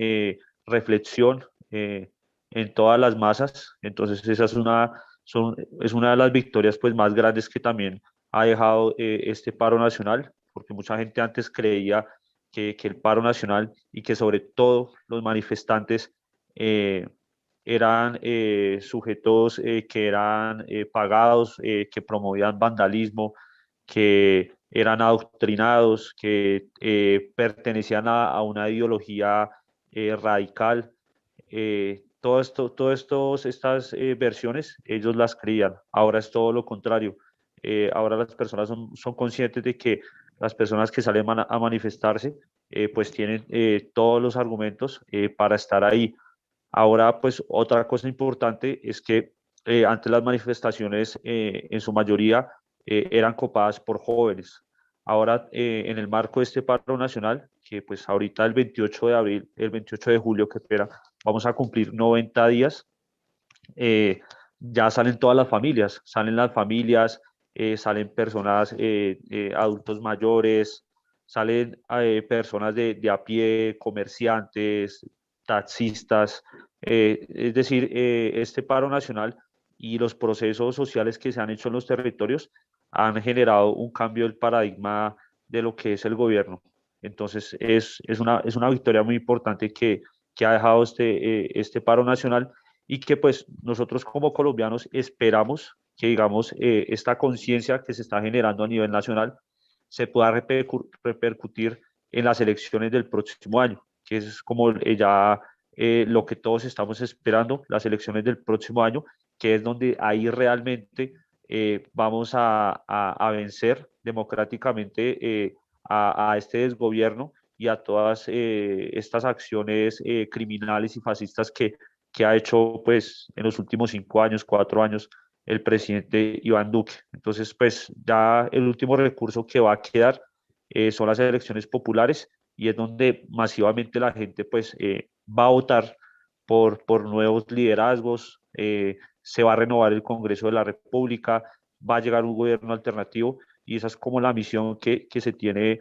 reflexión en todas las masas. Entonces, esa es una de las victorias pues, más grandes que también ha dejado este paro nacional, porque mucha gente antes creía que el paro nacional y que sobre todo los manifestantes eran sujetos que eran pagados, que promovían vandalismo, que eran adoctrinados, que pertenecían a una ideología radical. Estas versiones, ellos las creían. Ahora es todo lo contrario. Ahora las personas son conscientes de que las personas que salen a manifestarse, pues tienen todos los argumentos para estar ahí. Ahora, pues otra cosa importante es que antes las manifestaciones en su mayoría eran copadas por jóvenes. Ahora, en el marco de este paro nacional, que pues ahorita el 28 de abril, el 28 de julio, que espera, vamos a cumplir 90 días, ya salen todas las familias, salen personas, adultos mayores, salen personas de a pie, comerciantes, taxistas, es decir, este paro nacional y los procesos sociales que se han hecho en los territorios han generado un cambio del paradigma de lo que es el gobierno. Entonces, es una victoria muy importante que ha dejado este paro nacional, y que pues nosotros como colombianos esperamos que, digamos, esta conciencia que se está generando a nivel nacional se pueda repercutir en las elecciones del próximo año, que es como ya lo que todos estamos esperando, las elecciones del próximo año, que es donde ahí realmente vamos a vencer democráticamente a este desgobierno y a todas estas acciones criminales y fascistas que ha hecho pues en los últimos 5 años, 4 años el presidente Iván Duque. Entonces, pues ya el último recurso que va a quedar son las elecciones populares, y es donde masivamente la gente pues va a votar por nuevos liderazgos, se va a renovar el Congreso de la República, va a llegar un gobierno alternativo, y esa es como la misión que se tiene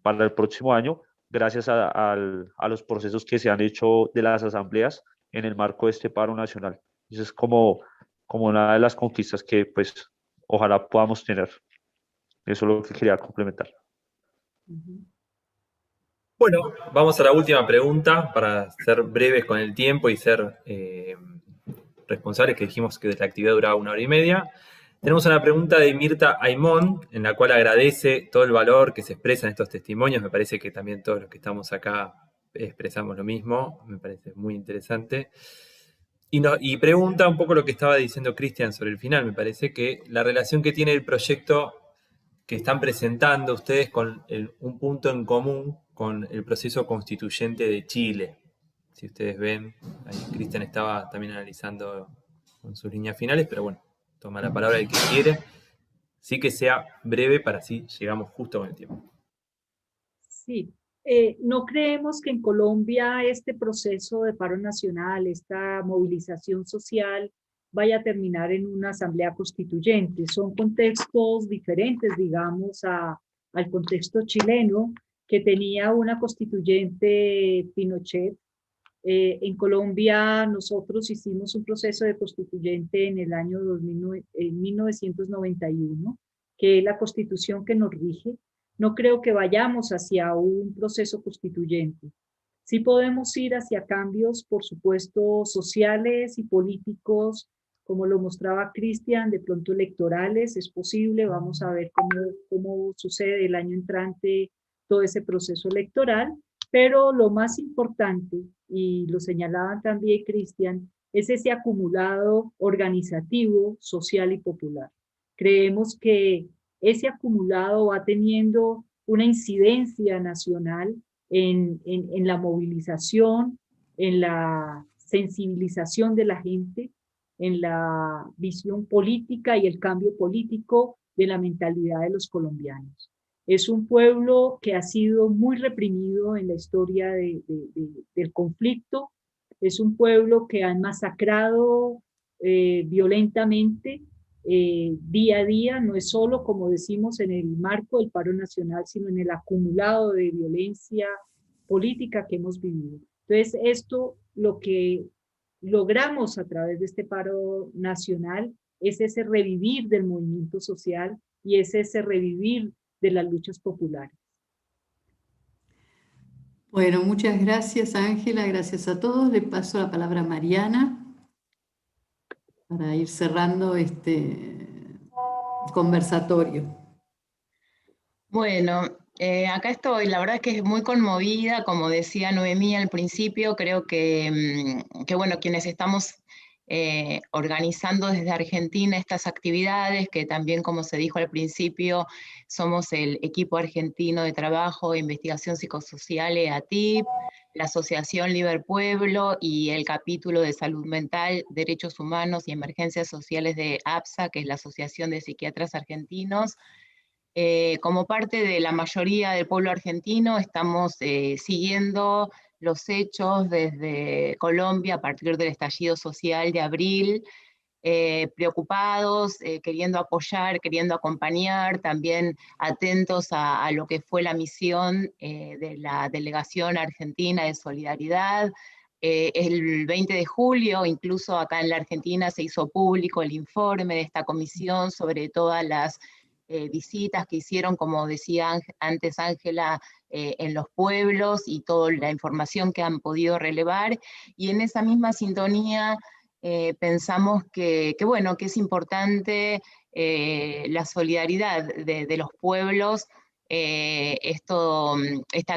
para el próximo año, gracias a los procesos que se han hecho de las asambleas en el marco de este paro nacional. Eso es como una de las conquistas que pues ojalá podamos tener. Eso es lo que quería complementar. Bueno, vamos a la última pregunta para ser breves con el tiempo y ser responsables, que dijimos que la actividad duraba 1 hora y media. Tenemos una pregunta de Mirta Aymón, en la cual agradece todo el valor que se expresa en estos testimonios. Me parece que también todos los que estamos acá expresamos lo mismo, me parece muy interesante. Y pregunta un poco lo que estaba diciendo Cristian sobre el final. Me parece que la relación que tiene el proyecto que están presentando ustedes con un punto en común con el proceso constituyente de Chile. Si ustedes ven, ahí Cristian estaba también analizando con sus líneas finales, pero bueno, toma la palabra el que quiere. Sí, que sea breve para así llegamos justo con el tiempo. Sí, no creemos que en Colombia este proceso de paro nacional, esta movilización social, vaya a terminar en una asamblea constituyente. Son contextos diferentes, digamos, al contexto chileno, que tenía una constituyente Pinochet. En Colombia nosotros hicimos un proceso de constituyente en el año 1991, que es la constitución que nos rige. No creo que vayamos hacia un proceso constituyente. Sí podemos ir hacia cambios, por supuesto, sociales y políticos, como lo mostraba Cristian, de pronto electorales, es posible. Vamos a ver cómo sucede el año entrante todo ese proceso electoral. Pero lo más importante, y lo señalaban también Cristian, es ese acumulado organizativo, social y popular. Creemos que ese acumulado va teniendo una incidencia nacional en la movilización, en la sensibilización de la gente, en la visión política y el cambio político de la mentalidad de los colombianos. Es un pueblo que ha sido muy reprimido en la historia del conflicto. Es un pueblo que han masacrado violentamente día a día. No es solo, como decimos, en el marco del paro nacional, sino en el acumulado de violencia política que hemos vivido. Entonces, esto, lo que logramos a través de este paro nacional, es ese revivir del movimiento social y es ese revivir de las luchas populares. Bueno, muchas gracias, Ángela, gracias a todos. Le paso la palabra a Mariana para ir cerrando este conversatorio. Bueno, acá estoy. La verdad es que es muy conmovida, como decía Noemí al principio. Creo que bueno, quienes estamos organizando desde Argentina estas actividades, que también, como se dijo al principio, somos el equipo argentino de trabajo e investigación psicosocial EATIP, la Asociación Liber Pueblo y el capítulo de salud mental, derechos humanos y emergencias sociales de APSA, que es la Asociación de Psiquiatras Argentinos. Como parte de la mayoría del pueblo argentino, estamos siguiendo los hechos desde Colombia a partir del estallido social de abril, preocupados, queriendo apoyar, queriendo acompañar, también atentos a lo que fue la misión de la Delegación Argentina de Solidaridad. El 20 de julio, incluso acá en la Argentina, se hizo público el informe de esta comisión sobre todas las visitas que hicieron, como decía antes Ángela, en los pueblos y toda la información que han podido relevar. Y en esa misma sintonía pensamos que bueno, que es importante la solidaridad de los pueblos. Esta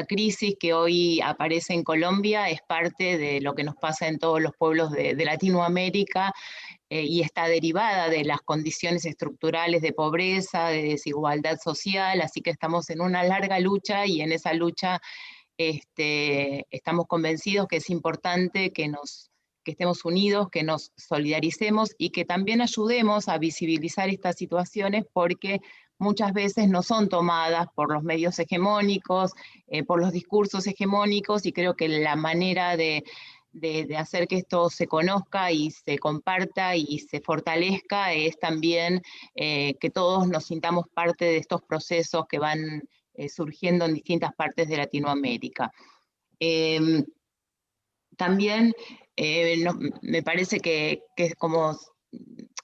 crisis que hoy aparece en Colombia es parte de lo que nos pasa en todos los pueblos de Latinoamérica, y está derivada de las condiciones estructurales de pobreza, de desigualdad social, así que estamos en una larga lucha, y en esa lucha estamos convencidos que es importante que estemos unidos, que nos solidaricemos y que también ayudemos a visibilizar estas situaciones, porque muchas veces no son tomadas por los medios hegemónicos, por los discursos hegemónicos, y creo que la manera de hacer que esto se conozca y se comparta y se fortalezca es también que todos nos sintamos parte de estos procesos que van surgiendo en distintas partes de Latinoamérica. También me parece que como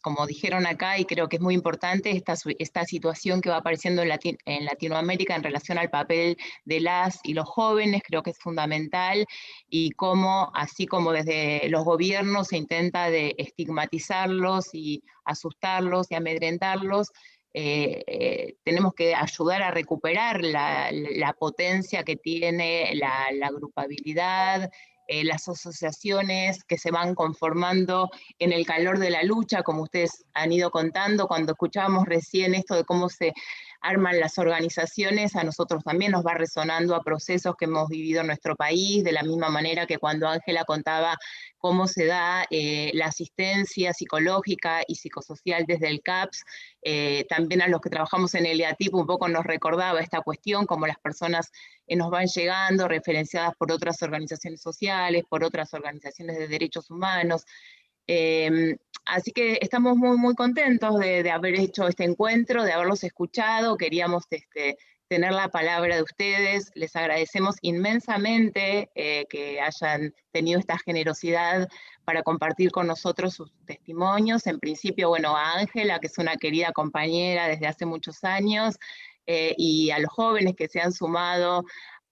como dijeron acá, y creo que es muy importante, esta situación que va apareciendo en Latinoamérica en relación al papel de las y los jóvenes, creo que es fundamental, y cómo, así como desde los gobiernos se intenta de estigmatizarlos y asustarlos y amedrentarlos, tenemos que ayudar a recuperar la potencia que tiene la grupabilidad, las asociaciones que se van conformando en el calor de la lucha, como ustedes han ido contando, cuando escuchábamos recién esto de cómo se arman las organizaciones, a nosotros también nos va resonando a procesos que hemos vivido en nuestro país, de la misma manera que cuando Ángela contaba cómo se da la asistencia psicológica y psicosocial desde el CAPS, también a los que trabajamos en el EATIP un poco nos recordaba esta cuestión, como las personas nos van llegando, referenciadas por otras organizaciones sociales, por otras organizaciones de derechos humanos. Así que estamos muy, muy contentos de haber hecho este encuentro, de haberlos escuchado. Queríamos tener la palabra de ustedes. Les agradecemos inmensamente que hayan tenido esta generosidad para compartir con nosotros sus testimonios. En principio, bueno, a Ángela, que es una querida compañera desde hace muchos años, y a los jóvenes que se han sumado,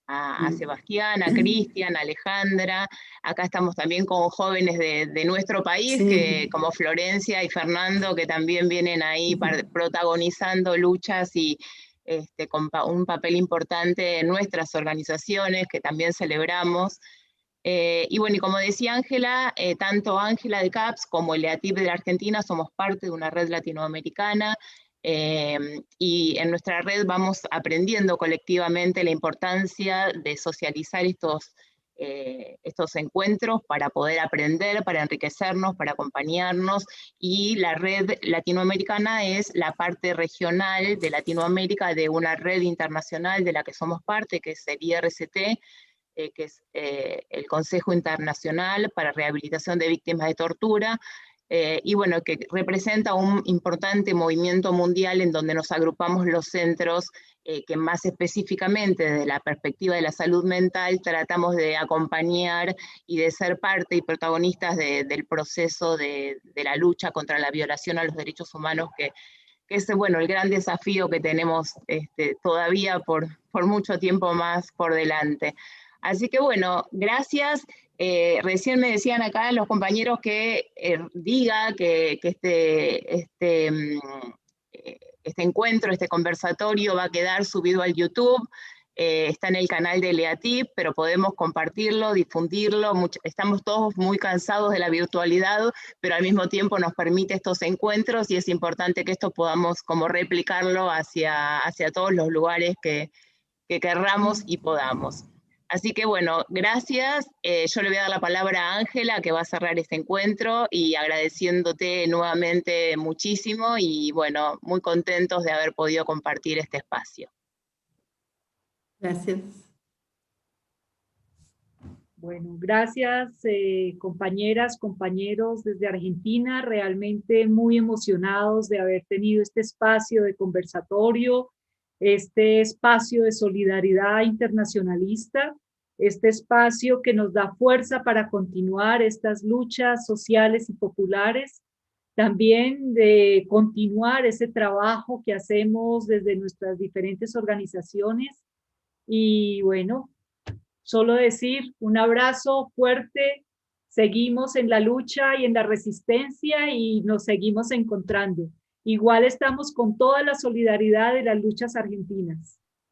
a Sebastián, a Cristian, a Alejandra. Acá estamos también con jóvenes de nuestro país, Sí. que, como Florencia y Fernando, que también vienen ahí protagonizando luchas y con un papel importante en nuestras organizaciones, que también celebramos. Y bueno, y como decía Ángela, tanto Ángela de CAPS como el EATIP de la Argentina somos parte de una red latinoamericana, y en nuestra red vamos aprendiendo colectivamente la importancia de socializar estos encuentros para poder aprender, para enriquecernos, para acompañarnos, y la red latinoamericana es la parte regional de Latinoamérica de una red internacional de la que somos parte, que es el IRCT, que es el Consejo Internacional para Rehabilitación de Víctimas de Tortura, y bueno, que representa un importante movimiento mundial en donde nos agrupamos los centros que más específicamente desde la perspectiva de la salud mental tratamos de acompañar y de ser parte y protagonistas del proceso de la lucha contra la violación a los derechos humanos, que es, bueno, el gran desafío que tenemos todavía por mucho tiempo más por delante. Así que bueno, gracias. Recién me decían acá los compañeros que diga que este encuentro, este conversatorio va a quedar subido al YouTube. Está en el canal de EATIP, pero podemos compartirlo, difundirlo. Estamos todos muy cansados de la virtualidad, pero al mismo tiempo nos permite estos encuentros, y es importante que esto podamos como replicarlo hacia todos los lugares que querramos y podamos. Así que bueno, gracias. Yo le voy a dar la palabra a Ángela, que va a cerrar este encuentro, y agradeciéndote nuevamente muchísimo, y bueno, muy contentos de haber podido compartir este espacio. Gracias. Bueno, gracias compañeras, compañeros desde Argentina, realmente muy emocionados de haber tenido este espacio de conversatorio, este espacio de solidaridad internacionalista, este espacio que nos da fuerza para continuar estas luchas sociales y populares, también de continuar ese trabajo que hacemos desde nuestras diferentes organizaciones. Y bueno, solo decir un abrazo fuerte, seguimos en la lucha y en la resistencia y nos seguimos encontrando. Igual estamos con toda la solidaridad de las luchas argentinas.